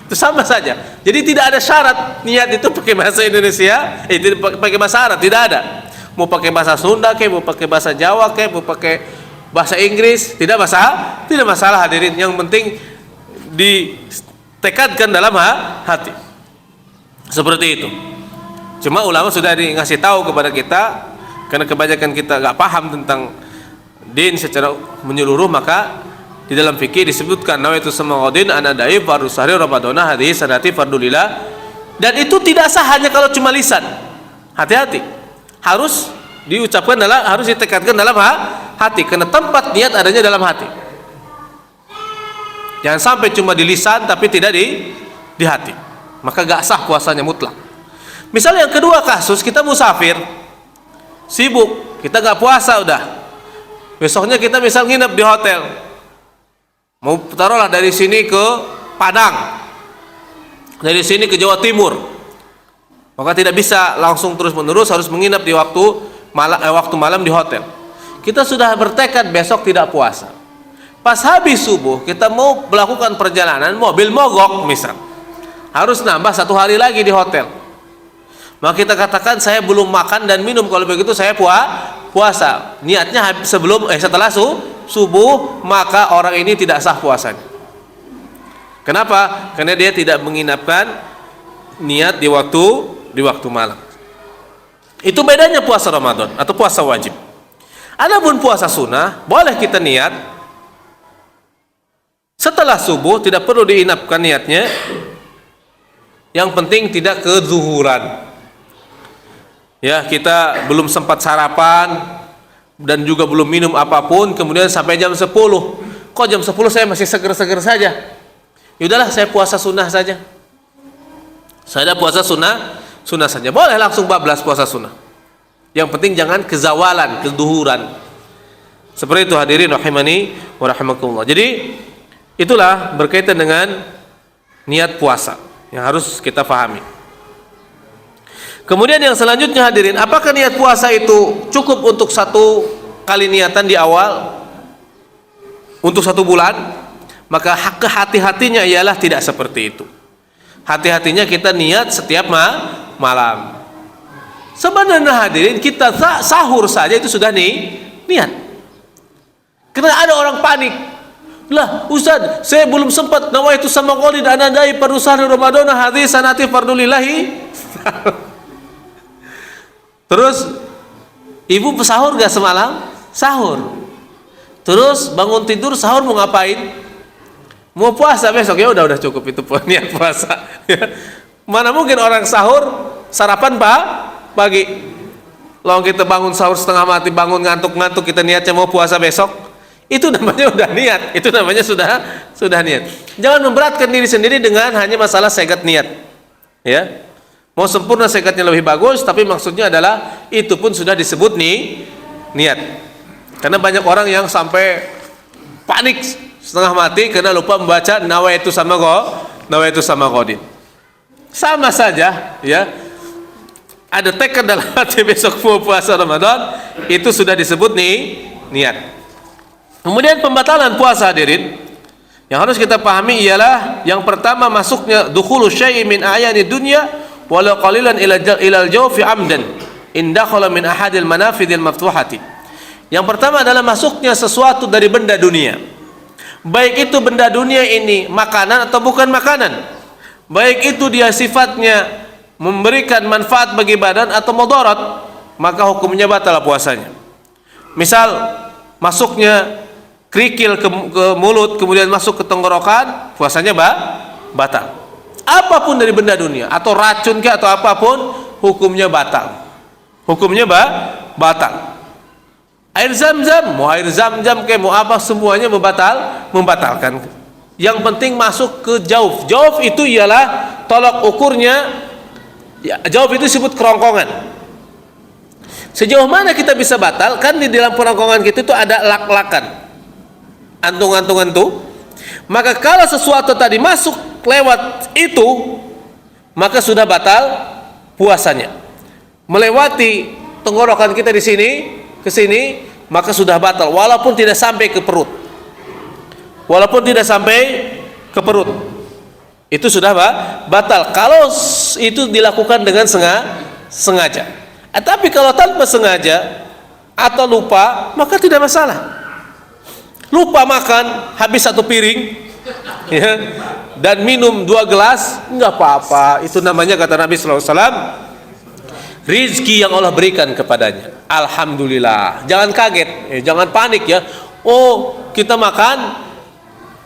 Itu sama saja. Jadi tidak ada syarat niat itu pakai bahasa Indonesia, itu pakai bahasa Arab, tidak ada. Mau pakai bahasa Sunda mau pakai bahasa Jawa mau pakai bahasa Inggris, tidak masalah hadirin. Yang penting ditekadkan dalam hati. Seperti itu. Cuma ulama sudah ngasih tahu kepada kita, karena kebanyakan kita nggak paham tentang din secara menyeluruh, maka di dalam fikih disebutkan nawaitu samaqadin anadai fardhu Ramadan hadis sanati fardulillah, dan itu tidak sah hanya kalau cuma lisan. Hati-hati, harus diucapkan harus ditekadkan dalam hati, karena tempat niat adanya dalam hati. Jangan sampai cuma di lisan tapi tidak di hati, maka gak sah puasanya mutlak. Misalnya yang kedua kasus, kita musafir, sibuk, kita nggak puasa udah. Besoknya kita misal nginep di hotel. Mau taruhlah dari sini ke Padang, dari sini ke Jawa Timur. Maka tidak bisa langsung terus menerus, harus menginap di waktu malam di hotel. Kita sudah bertekad besok tidak puasa. Pas habis subuh kita mau melakukan perjalanan, mobil mogok misal, harus nambah 1 hari lagi di hotel. Maka kita katakan saya belum makan dan minum, kalau begitu saya puasa. Niatnya setelah subuh, maka orang ini tidak sah puasanya. Kenapa? Karena dia tidak menginapkan niat di waktu malam. Itu bedanya puasa Ramadan atau puasa wajib. Adapun puasa sunnah, boleh kita niat setelah subuh, tidak perlu diinapkan niatnya. Yang penting tidak kezuhuran. Ya, kita belum sempat sarapan dan juga belum minum apapun, kemudian sampai jam 10. Kok jam 10 saya masih seger-seger saja? Yaudahlah, saya puasa sunnah saja. Saya puasa sunnah saja. Boleh langsung bablas puasa sunnah. Yang penting jangan kezawalan, keduhuran. Seperti itu hadirin rahimani wa rahimakumullah. Jadi itulah berkaitan dengan niat puasa yang harus kita pahami. Kemudian yang selanjutnya hadirin, apakah niat puasa itu cukup untuk 1 kali niatan di awal untuk 1 bulan? Maka hati-hatinya ialah tidak seperti itu. Hati-hatinya kita niat setiap malam. Sebenarnya hadirin, kita sahur saja itu sudah niat. Karena ada orang panik. Lah Ustaz, saya belum sempat nawaitu sama qoli dan anadai pada sahur Ramadan hadis sanati fardulillahi. Terus ibu sahur gak semalam? Sahur. Terus bangun tidur sahur mau ngapain? Mau puasa besok. Ya udah cukup itu niat puasa. Mana mungkin orang sahur sarapan pagi. Lalu kita bangun sahur setengah mati, bangun ngantuk-ngantuk, kita niatnya mau puasa besok. Itu namanya udah niat. Itu namanya sudah niat. Jangan memberatkan diri sendiri dengan hanya masalah segat niat. Ya. Mau sempurna sekatnya lebih bagus, tapi maksudnya adalah itu pun sudah disebut niat. Karena banyak orang yang sampai panik setengah mati karena lupa membaca nawaitu sama qadin. Sama saja, ya. Ada tekad dalam hati besok mau puasa Ramadan, itu sudah disebut niat. Kemudian pembatalan puasa hadirin yang harus kita pahami ialah yang pertama masuknya dukhulu syai'in min ayani dunya walau qalilan ilal jawfi amdan in dakhala min ahadil manafidil maftuhati. Yang pertama adalah masuknya sesuatu dari benda dunia, baik itu benda dunia ini makanan atau bukan makanan, baik itu dia sifatnya memberikan manfaat bagi badan atau mudarat, maka hukumnya batal puasanya. Misal masuknya kerikil ke mulut kemudian masuk ke tenggorokan, puasanya batal. Apapun dari benda dunia atau racun ke atau apapun, hukumnya batal. Hukumnya batal. Air zam-zam, mau air zam-zam ke mau apa, semuanya membatalkan. Yang penting masuk ke jauf. Jauf itu ialah tolak ukurnya. Ya, jauf itu disebut kerongkongan. Sejauh mana kita bisa batal? Kan di dalam kerongkongan kita itu ada lak-lakan, antung-antungan tuh. Maka kalau sesuatu tadi masuk lewat itu, maka sudah batal puasanya. Melewati tenggorokan kita di sini ke sini, maka sudah batal walaupun tidak sampai ke perut. Walaupun tidak sampai ke perut. Itu sudah batal kalau itu dilakukan dengan sengaja. Tapi kalau tanpa sengaja atau lupa, maka tidak masalah. Lupa makan habis 1 piring, ya, dan minum 2 gelas, enggak apa-apa. Itu namanya kata Nabi sallallahu alaihi wasallam rizki yang Allah berikan kepadanya. Alhamdulillah. Jangan kaget, jangan panik ya. Oh, kita makan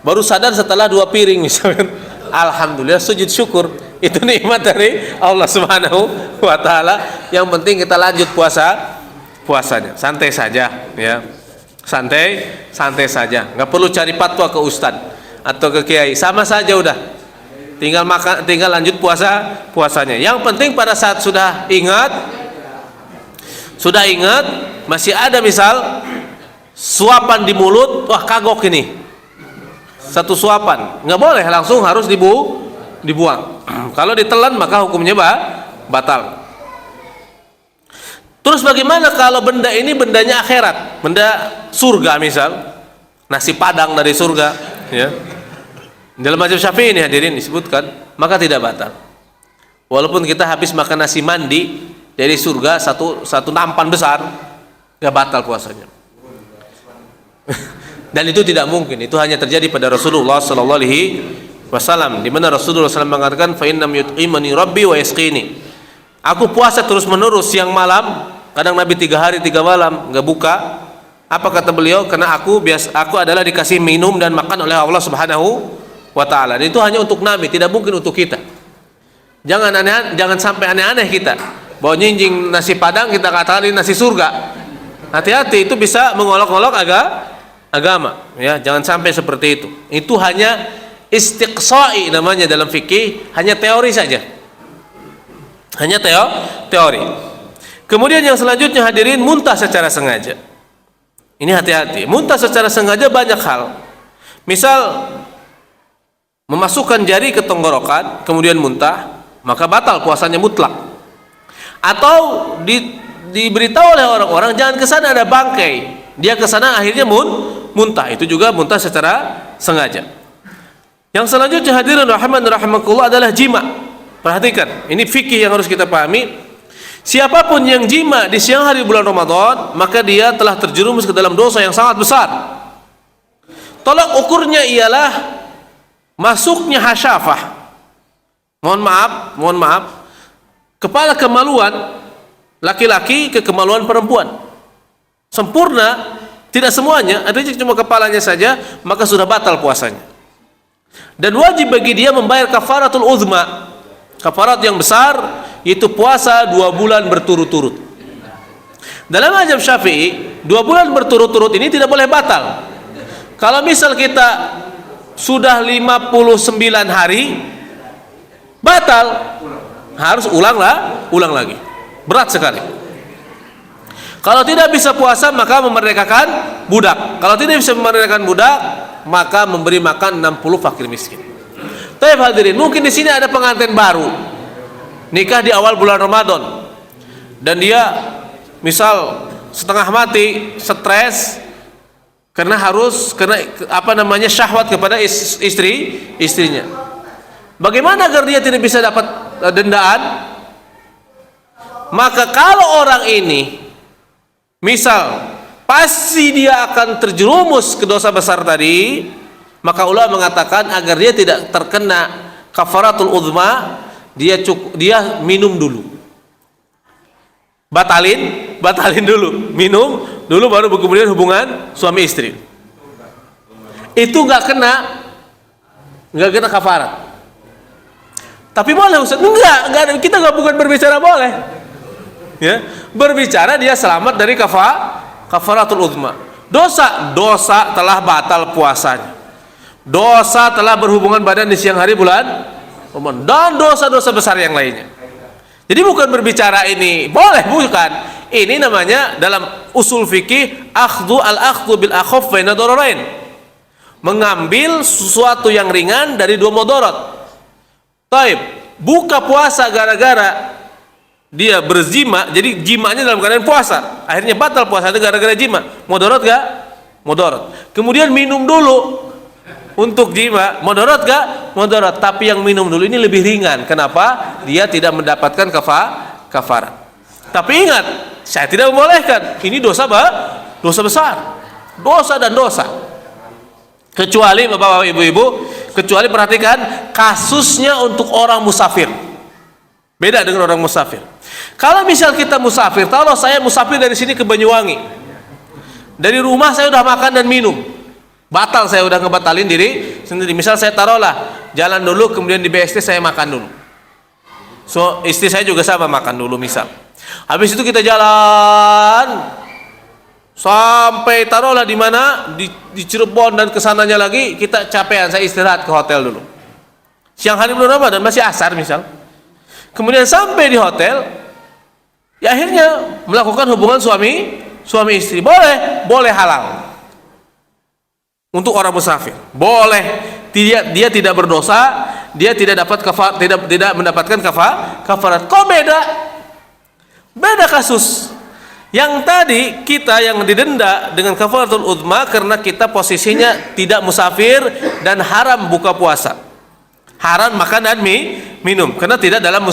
baru sadar setelah 2 piring misalkan. Alhamdulillah, sujud syukur. Itu nikmat dari Allah Subhanahu wa taala. Yang penting kita lanjut puasanya. Santai saja, ya. Santai saja. Nggak perlu cari fatwa ke ustad atau ke kiai. Sama saja udah. Tinggal makan, tinggal lanjut puasanya. Yang penting pada saat sudah ingat, Sudah ingat, masih ada misal suapan di mulut, wah kagok ini. Satu suapan, nggak boleh, langsung harus dibuang. Kalau ditelan maka hukumnya batal. Terus bagaimana kalau benda ini bendanya akhirat, benda surga misal, nasi padang dari surga, ya. Dalam mazhab Syafi'i ini hadirin disebutkan, maka tidak batal. Walaupun kita habis makan nasi mandi dari surga satu nampan besar, nggak batal puasanya. Dan itu tidak mungkin, itu hanya terjadi pada Rasulullah Sallallahu Alaihi Wasallam, di mana Rasulullah SAW mengatakan, fa innam yut'imani Rabbi wa yasqini. Aku puasa terus menerus siang malam, kadang Nabi 3 hari 3 malam nggak buka. Apa kata beliau? Karena aku adalah dikasih minum dan makan oleh Allah Subhanahu wa taala. Dan itu hanya untuk Nabi, tidak mungkin untuk kita. Jangan sampai aneh-aneh kita. Bawa nyinjing nasi padang kita katakan ini nasi surga. Hati-hati, itu bisa mengolok-olok agama. Ya, jangan sampai seperti itu. Itu hanya istiqsa'i namanya dalam fikih, hanya teori saja. Hanya teori. Kemudian yang selanjutnya hadirin, muntah secara sengaja. Ini hati-hati. Muntah secara sengaja banyak hal. Misal memasukkan jari ke tenggorokan kemudian muntah, maka batal puasanya mutlak. Atau diberitahu oleh orang-orang jangan ke sana ada bangkai, dia ke sana akhirnya muntah, itu juga muntah secara sengaja. Yang selanjutnya hadirin rahimakumullah adalah jima. Perhatikan, ini fikih yang harus kita pahami. Siapapun yang jima di siang hari bulan Ramadan, maka dia telah terjerumus ke dalam dosa yang sangat besar. Tolak ukurnya ialah masuknya hasyafah. Mohon maaf, kepala kemaluan laki-laki ke kemaluan perempuan. Sempurna, tidak semuanya, ada cuma kepalanya saja, maka sudah batal puasanya. Dan wajib bagi dia membayar kafaratul uzma. Kafarat yang besar, yaitu puasa 2 bulan berturut-turut. Dalam mazhab Syafi'i, 2 bulan berturut-turut ini tidak boleh batal. Kalau misal kita sudah 59 hari batal, harus ulang lagi. Berat sekali. Kalau tidak bisa puasa maka memerdekakan budak. Kalau tidak bisa memerdekakan budak, maka memberi makan 60 fakir miskin. Tapi hadirin, mungkin di sini ada pengantin baru, nikah di awal bulan Ramadan, dan dia misal setengah mati, stres karena syahwat kepada istrinya. Bagaimana agar dia tidak bisa dapat dendaan? Maka kalau orang ini misal pasti dia akan terjerumus ke dosa besar tadi, maka ulama mengatakan agar dia tidak terkena kafaratul uzma, dia minum dulu. Batalin dulu, minum dulu baru kemudian hubungan suami istri. Itu nggak kena kafarat. Tapi boleh Ustaz? Enggak, kita bukan berbicara boleh. Ya, berbicara dia selamat dari kafaratul uzma. Dosa telah batal puasanya. Dosa telah berhubungan badan di siang hari bulan Ramadan, dan dosa-dosa besar yang lainnya. Jadi bukan berbicara ini boleh, bukan. Ini namanya dalam usul fikih al-akhdhu bil akhaf baina dararain. Mengambil sesuatu yang ringan dari 2 mudarat. Taib, buka puasa gara-gara dia berzima, jadi jimanya dalam keadaan puasa, akhirnya batal puasa itu gara-gara jima. Mudarat gak? Mudarat. Kemudian minum dulu untuk jima, mudarat gak? Mudarat. Tapi yang minum dulu ini lebih ringan. Kenapa? Dia tidak mendapatkan kafarat. Tapi ingat, saya tidak membolehkan. Ini dosa besar. Dosa dan dosa. Kecuali Bapak-bapak, Ibu-ibu, kecuali perhatikan kasusnya untuk orang musafir. Beda dengan orang musafir. Kalau misal kita musafir, kalau saya musafir dari sini ke Banyuwangi, dari rumah saya udah makan dan minum, batal, saya udah ngebatalin diri sendiri. Misal saya taruhlah jalan dulu, kemudian di BSD saya makan dulu. So istri saya juga sama makan dulu misal. Habis itu kita jalan sampai taruhlah di mana di Cirebon dan kesananya lagi, kita capean, saya istirahat ke hotel dulu. Siang hari bulan Ramadan masih asar misal. Kemudian sampai di hotel, Ya akhirnya melakukan hubungan suami istri. Boleh halal. Untuk orang musafir boleh, dia tidak berdosa, dia tidak mendapatkan kafarat. Kok beda kasus. Yang tadi kita yang didenda dengan kafaratul uzma karena kita posisinya tidak musafir dan haram buka puasa, haram makan dan minum karena tidak dalam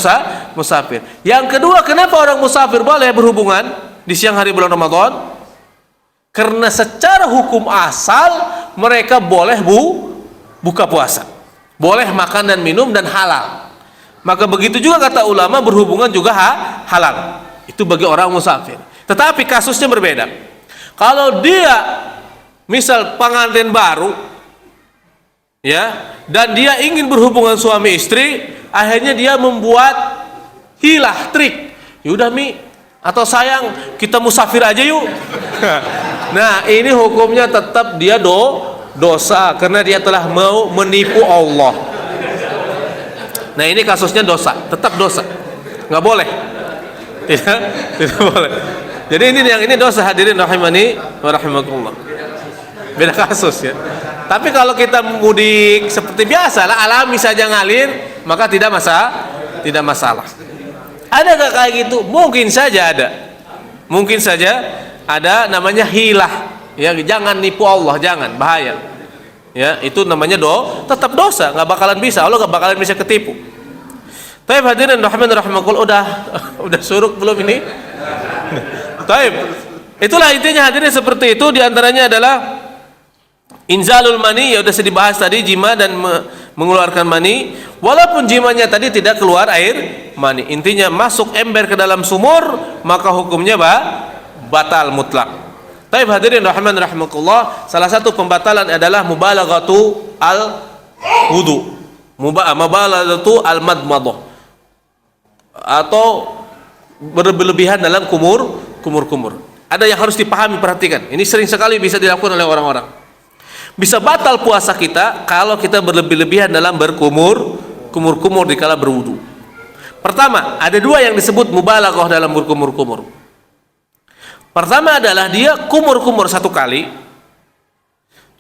musafir. Yang kedua, kenapa orang musafir boleh berhubungan di siang hari bulan Ramadan? Karena secara hukum asal mereka boleh buka puasa, boleh makan dan minum dan halal. Maka begitu juga kata ulama, berhubungan juga halal. Itu bagi orang musafir. Tetapi kasusnya berbeda. Kalau dia misal pengantin baru, ya, dan dia ingin berhubungan suami istri, akhirnya dia membuat hilah, trik. Yaudah Mi, atau sayang kita musafir aja yuk. Nah, ini hukumnya tetap dia dosa karena dia telah mau menipu Allah. Nah, ini kasusnya dosa, tetap dosa, nggak boleh, tidak boleh. Jadi ini dosa, hadirin rahimani wa rahimakumullah. Beda kasus ya. Tapi kalau kita mudik seperti biasa lah, alami saja ngalir, maka tidak masalah. Ada nggak kayak gitu? Mungkin saja ada namanya hilah. Ya, jangan nipu Allah, jangan, bahaya. Ya, itu namanya tetap dosa, nggak bakalan bisa. Allah nggak bakalan bisa ketipu. Tapi hadirin rahimani rahimakumullah, udah suruk belum ini? Taib. Itulah intinya hadirin, seperti itu. Di antaranya adalah inzalul mani, ya udah saya dibahas tadi, jima dan mengeluarkan mani. Walaupun jimanya tadi tidak keluar air mani, intinya masuk ember ke dalam sumur, maka hukumnya batal mutlak. Taib hadirin rahman rahimakumullah, salah satu pembatalan adalah mubalaghatu al wudu, mubalaghatu al madmadah, atau berlebihan dalam kumur. Ada yang harus dipahami, perhatikan. Ini sering sekali bisa dilakukan oleh orang-orang. Bisa batal puasa kita kalau kita berlebih-lebihan dalam berkumur di kala berwudu. Pertama, ada dua yang disebut mubalaghah dalam berkumur. Pertama adalah dia kumur satu kali,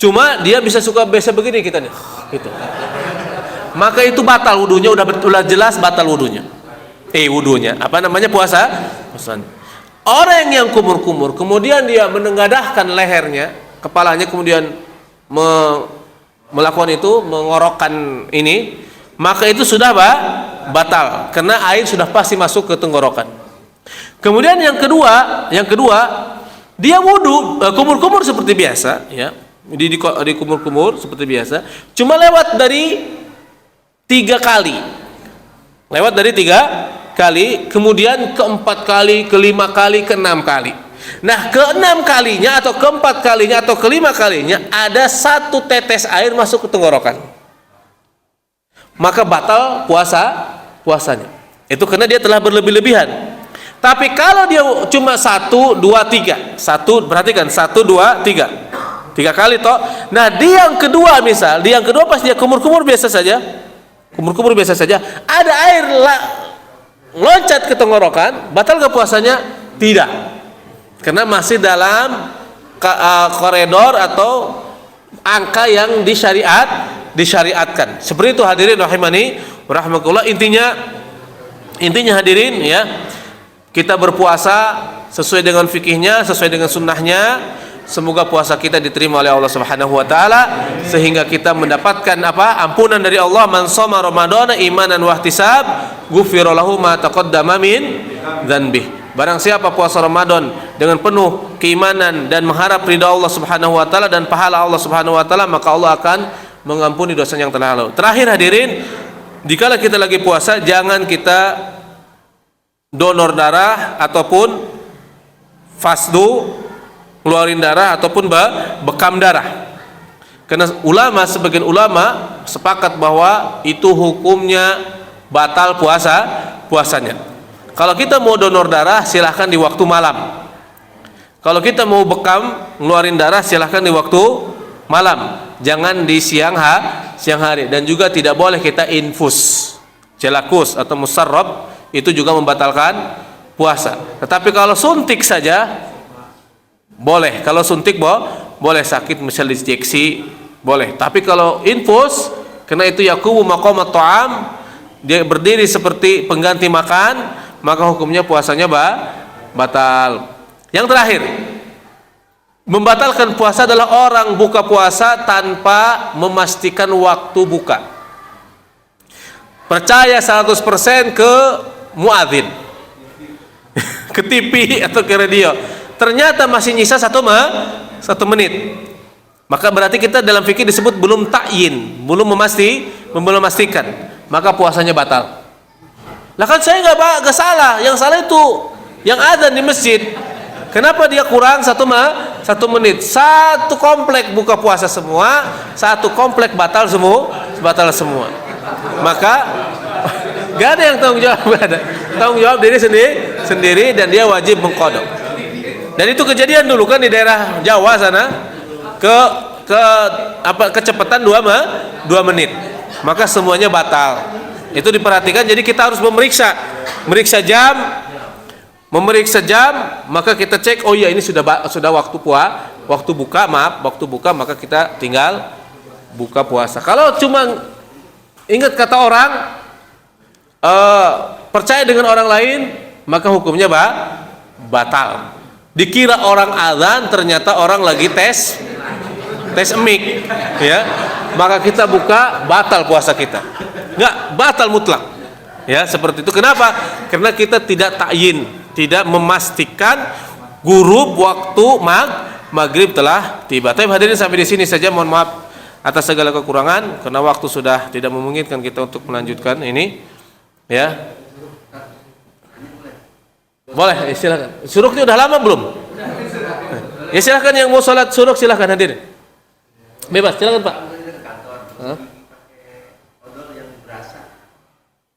cuma dia bisa suka biasa begini kita nih, gitu. Maka itu batal wudunya, udah jelas batal wudunya. Wudunya, apa namanya, puasanya. Orang yang kumur, kemudian dia menengadahkan lehernya, kepalanya, kemudian melakukan itu, mengorokkan ini, maka itu sudah batal, karena air sudah pasti masuk ke tenggorokan. Kemudian yang kedua, dia wudu, kumur seperti biasa, ya, di kumur seperti biasa, cuma lewat dari 3 kali, kemudian ke-4 kali, ke-5 kali, ke-6 kali. Nah, ke-6 kalinya atau ke-4 kalinya atau ke-5 kalinya ada 1 tetes air masuk ke tenggorokan, maka batal puasanya. Itu karena dia telah berlebih-lebihan. Tapi kalau dia cuma 1, 2, 3, perhatikan, 1, 2, 3 kali toh. Nah, di yang kedua pas dia kumur biasa saja, ada air loncat ke tenggorokan, batal ke puasanya? Tidak, karena masih dalam koridor atau angka yang disyariatkan. Seperti itu hadirin rahimani rahimakumullah. Intinya hadirin, ya, kita berpuasa sesuai dengan fikihnya, sesuai dengan sunnahnya. Semoga puasa kita diterima oleh Allah Subhanahu wa taala sehingga kita mendapatkan ampunan dari Allah. Man shoma ramadhana imanan wa ihtisab ghufira lahu ma taqaddama min dzanbih. Barang siapa puasa Ramadan dengan penuh keimanan dan mengharap ridha Allah Subhanahu wa taala dan pahala Allah Subhanahu wa taala, maka Allah akan mengampuni dosa yang telah lalu. Terakhir hadirin, dikala kita lagi puasa jangan kita donor darah ataupun fasdu, ngeluarin darah, ataupun bekam darah. Karena sebagian ulama sepakat bahwa itu hukumnya batal puasanya. Kalau kita mau donor darah silahkan di waktu malam. Kalau kita mau bekam, ngeluarin darah, silahkan di waktu malam, jangan di siang hari. Dan juga tidak boleh kita infus, celakus atau musarrab, itu juga membatalkan puasa. Tetapi kalau suntik saja boleh. Kalau suntik boleh, sakit misal injeksi boleh. Tapi kalau infus, karena itu yaqumu maqamat ta'am, dia berdiri seperti pengganti makan, maka hukumnya puasanya batal. Yang terakhir, membatalkan puasa adalah orang buka puasa tanpa memastikan waktu buka. Percaya 100% ke muadzin, ke TV atau ke radio, ternyata masih nyisa 1 menit, maka berarti kita dalam fikih disebut belum takyin, belum memastikan, maka puasanya batal. Lah kan saya nggak salah, yang salah itu yang adzan di masjid. Kenapa dia kurang 1 menit? Satu komplek buka puasa semua, satu komplek batal semua. Maka gak ada yang tanggung jawab, tanggung jawab diri sendiri dan dia wajib mengqadha. Dan itu kejadian dulu kan di daerah Jawa sana, kecepatan 2 menit, maka semuanya batal. Itu diperhatikan. Jadi kita harus memeriksa jam, maka kita cek, oh iya ini sudah waktu buka, maka kita tinggal buka puasa. Kalau cuma ingat kata orang, percaya dengan orang lain, maka hukumnya batal. Dikira orang azan, ternyata orang lagi tes mic, ya, maka kita buka, batal puasa kita. Enggak, batal mutlak. Ya, seperti itu. Kenapa? Karena kita tidak takyin, tidak memastikan ghurub waktu maghrib telah tiba. Tapi hadirin, sampai di sini saja. Mohon maaf atas segala kekurangan karena waktu sudah tidak memungkinkan kita untuk melanjutkan ini. Ya. Boleh, silakan. Suruknya udah lama belum? Ya silakan, yang mau sholat suruk silakan hadirin. Bebas, silakan Pak.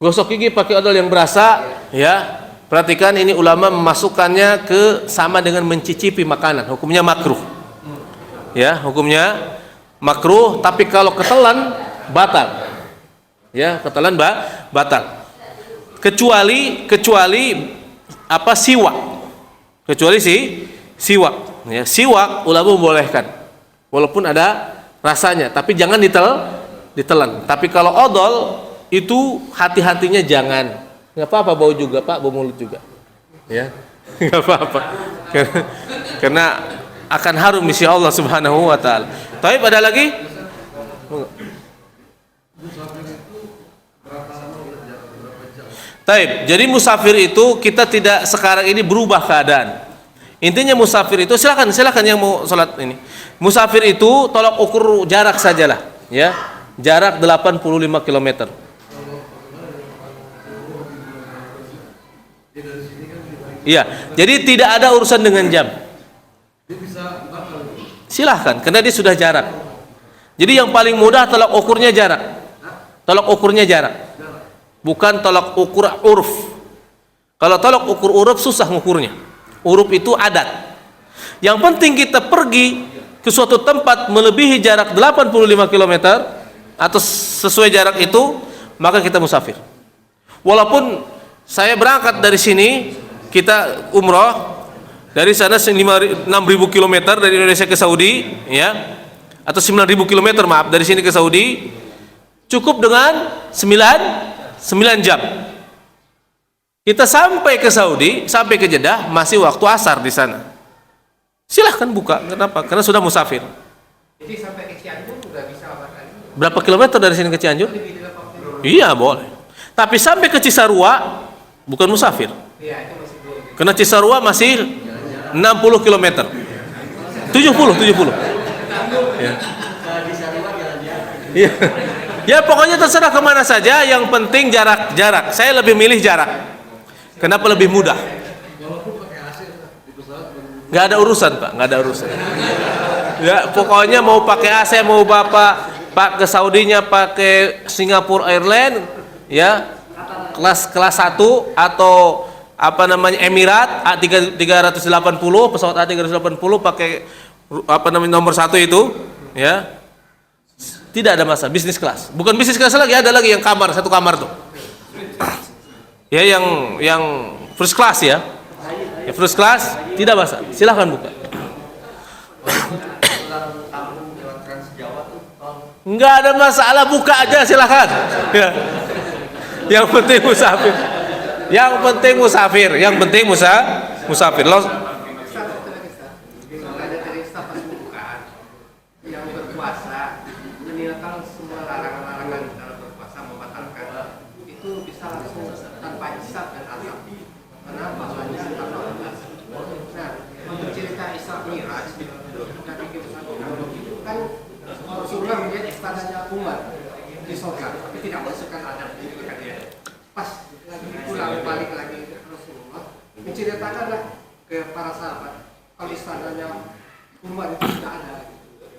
Gosok gigi pakai odol yang berasa, ya. Perhatikan, ini ulama memasukkannya ke sama dengan mencicipi makanan. Hukumnya makruh. Ya, hukumnya makruh, tapi kalau ketelan batal. Ya, ketelan batal. Kecuali siwak. Kecuali siwak. Ya, siwak ulama membolehkan. Walaupun ada rasanya, tapi jangan ditelan. Tapi kalau odol itu hati-hatinya jangan. Nggak apa-apa bau juga Pak, bau mulut juga. Ya, nggak apa-apa. Karena akan harum misi Allah Subhanahu wa taala. Tapi ada lagi? Taib. Jadi musafir itu kita tidak sekarang ini berubah keadaan. Intinya musafir itu, silakan yang mau sholat ini. Musafir itu tolak ukur jarak sajalah, ya. Jarak 85 km. Iya, jadi tidak ada urusan dengan jam. Silahkan, karena dia sudah jarak. Jadi yang paling mudah tolak ukurnya jarak. Tolak ukurnya jarak, bukan tolak ukur uruf. Kalau tolak ukur uruf susah ngukurnya. Uruf itu adat. Yang penting kita pergi ke suatu tempat melebihi jarak 85 km atau sesuai jarak itu, maka kita musafir. Walaupun saya berangkat dari sini, kita umroh dari sana 6.000 km dari Indonesia ke Saudi, ya, atau 9.000 km maaf dari sini ke Saudi, cukup dengan 9 jam. Kita sampai ke Saudi, sampai ke Jeddah masih waktu asar di sana. Silahkan buka, kenapa? Karena sudah musafir. Jadi sampai ke Cianjur sudah bisa kali. Berapa kilometer dari sini ke Cianjur? Iya boleh. Tapi sampai ke Cisarua bukan musafir. Iya, itu masih dulu. Karena Cisarua masih 60 km. 70. Ya. Iya. Ya pokoknya terserah kemana saja, yang penting jarak. Saya lebih milih jarak. Kenapa? Lebih mudah. Nggak ada urusan Pak, nggak ada urusan. Ya pokoknya mau pakai AC, mau Pak ke Saudinya pakai Singapore Airlines, ya kelas 1 atau apa namanya Emirat A380, pesawat A380 pakai apa namanya nomor 1 itu, ya tidak ada masalah. Bisnis kelas, bukan bisnis kelas lagi, ada lagi yang satu kamar tuh, ya yang First class ya. Ya, first class tidak masalah. Silahkan buka. Enggak ada masalah, buka aja silahkan. Ya. Yang penting musafir. Yang penting musafir. Yang penting musafir. Ada dari staf pembukaan yang berpuasa meninggalkan semua larangan-larangan dalam berpuasa membatalkan itu bisa langsung tanpa hisab dan azab karena pahalanya tanpa batas. Nah, untuk cerita Isra Mi'raj Nabi kita itu kan Rasulullah melihat istananya Umar di surga tapi tidak masukkan adab itu kan dia. Pas lagi pulang balik lagi Rasulullah menceritakanlah ke para sahabat kalau istananya Umar itu tidak ada.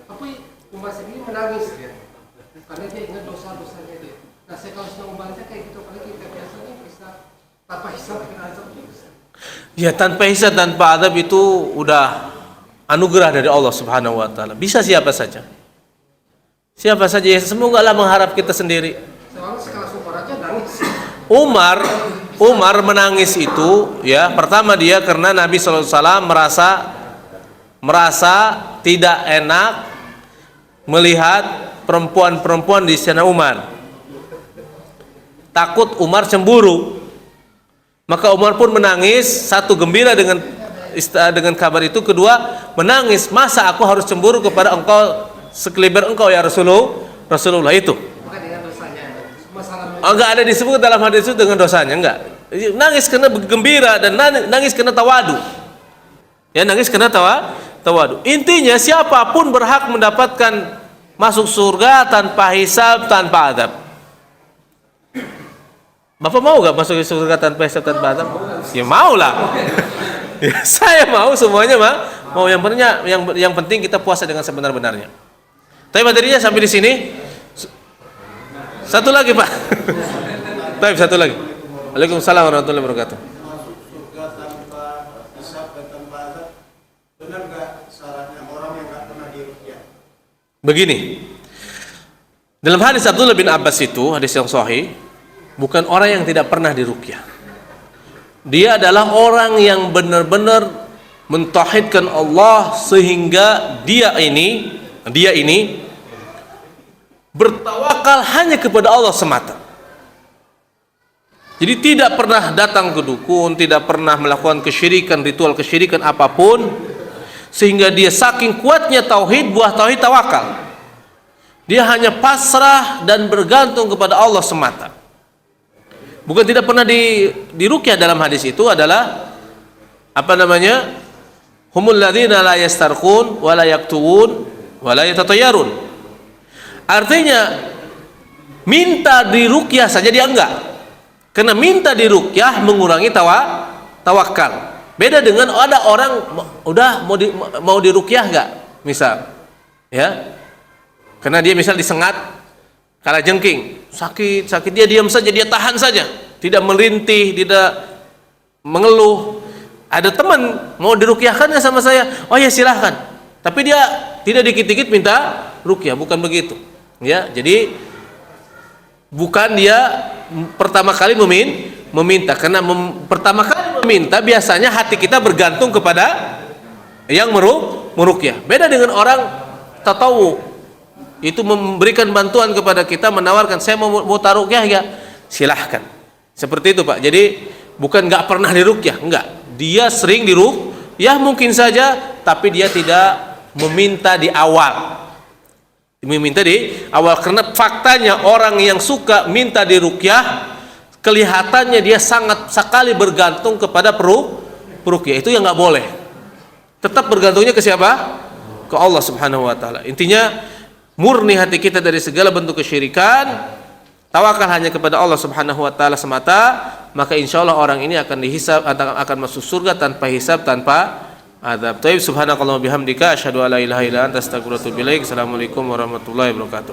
Tapi Umar sendiri menangis dia, karena dia ingat dosa-dosanya dia. Nah, saya kalau sedang membaca kayak gitu, apalagi kita biasanya bisa tanpa hisab dan azab bisa. Ya, tanpa hisab tanpa azab itu udah anugerah dari Allah Subhanahu wa taala. Bisa siapa saja. Siapa saja, ya semoga Allah mengharap kita sendiri. Soalnya sekelas Umar aja nangis. Umar menangis itu ya, pertama dia karena Nabi sallallahu alaihi wasallam merasa tidak enak melihat perempuan-perempuan di sana Umar. Takut Umar cemburu. Maka Umar pun menangis, satu gembira dengan kabar itu, kedua menangis, masa aku harus cemburu kepada engkau sekeliber engkau ya Rasulullah itu. Bukan dengan dosanya. Masalah Enggak ada disebut dalam hadis itu dengan dosanya, enggak. Nangis karena gembira dan nangis karena tawadu. Ya, nangis karena tawadu. Intinya siapapun berhak mendapatkan masuk surga tanpa hisab, tanpa adab. Bapak mau gak masuk surga tanpa hisab, tanpa adab? Ya mau lah. Ya, saya mau, semuanya mau. Yang penting kita puasa dengan sebenar-benarnya. Tapi materinya sampai di sini. Satu lagi Pak. Baik, satu lagi. Waalaikumsalam warahmatullahi wabarakatuh. Masuk surga tanpa hisab dan tanpa azab, benar nggak syaratnya orang yang nggak pernah diruqyah? Begini, dalam hadis Abdullah bin Abbas itu, hadis yang sahih, bukan orang yang tidak pernah diruqyah. Dia adalah orang yang benar-benar mentauhidkan Allah sehingga dia ini bertawakal hanya kepada Allah semata. Jadi tidak pernah datang ke dukun, tidak pernah melakukan kesyirikan, ritual kesyirikan apapun, sehingga dia saking kuatnya tauhid, buah tauhid tawakal. Dia hanya pasrah dan bergantung kepada Allah semata. Bukan tidak pernah diruqyah. Dalam hadis itu adalah humul ladzina la yastarqun wa la yaktubun wa la yatatayyarun. Artinya minta diruqyah saja dia enggak. Karena minta diruqyah mengurangi tawakal. Beda dengan ada orang udah mau diruqyah enggak? Misal, ya. Karena dia misal disengat kalajengking, sakit dia diam saja, dia tahan saja, tidak merintih, tidak mengeluh. Ada teman mau diruqyahkannya sama saya, oh ya silahkan. Tapi dia tidak dikit-dikit minta ruqyah, bukan begitu. Ya, jadi bukan dia pertama kali meminta, karena pertama kali meminta biasanya hati kita bergantung kepada yang meruqyah. Beda dengan orang tatawu, itu memberikan bantuan kepada kita, menawarkan saya mau taruqyah ya, silahkan. Seperti itu Pak. Jadi bukan nggak pernah diruqyah, enggak. Dia sering diruqyah mungkin saja, tapi dia tidak meminta di awal. Karena faktanya orang yang suka minta diruqyah kelihatannya dia sangat sekali bergantung kepada peruqyah. Itu yang nggak boleh. Tetap bergantungnya ke siapa? Ke Allah Subhanahu wa taala. Intinya murni hati kita dari segala bentuk kesyirikan, tawakal hanya kepada Allah Subhanahu wa taala semata, maka insyaallah orang ini akan dihisab, akan masuk surga tanpa hisab, tanpa adab. Taib, subhanakallahumma bihamdika asyhadu an la ilaha illa anta astaghfiruka wa atubu ilaik. Assalamualaikum warahmatullahi wabarakatuh.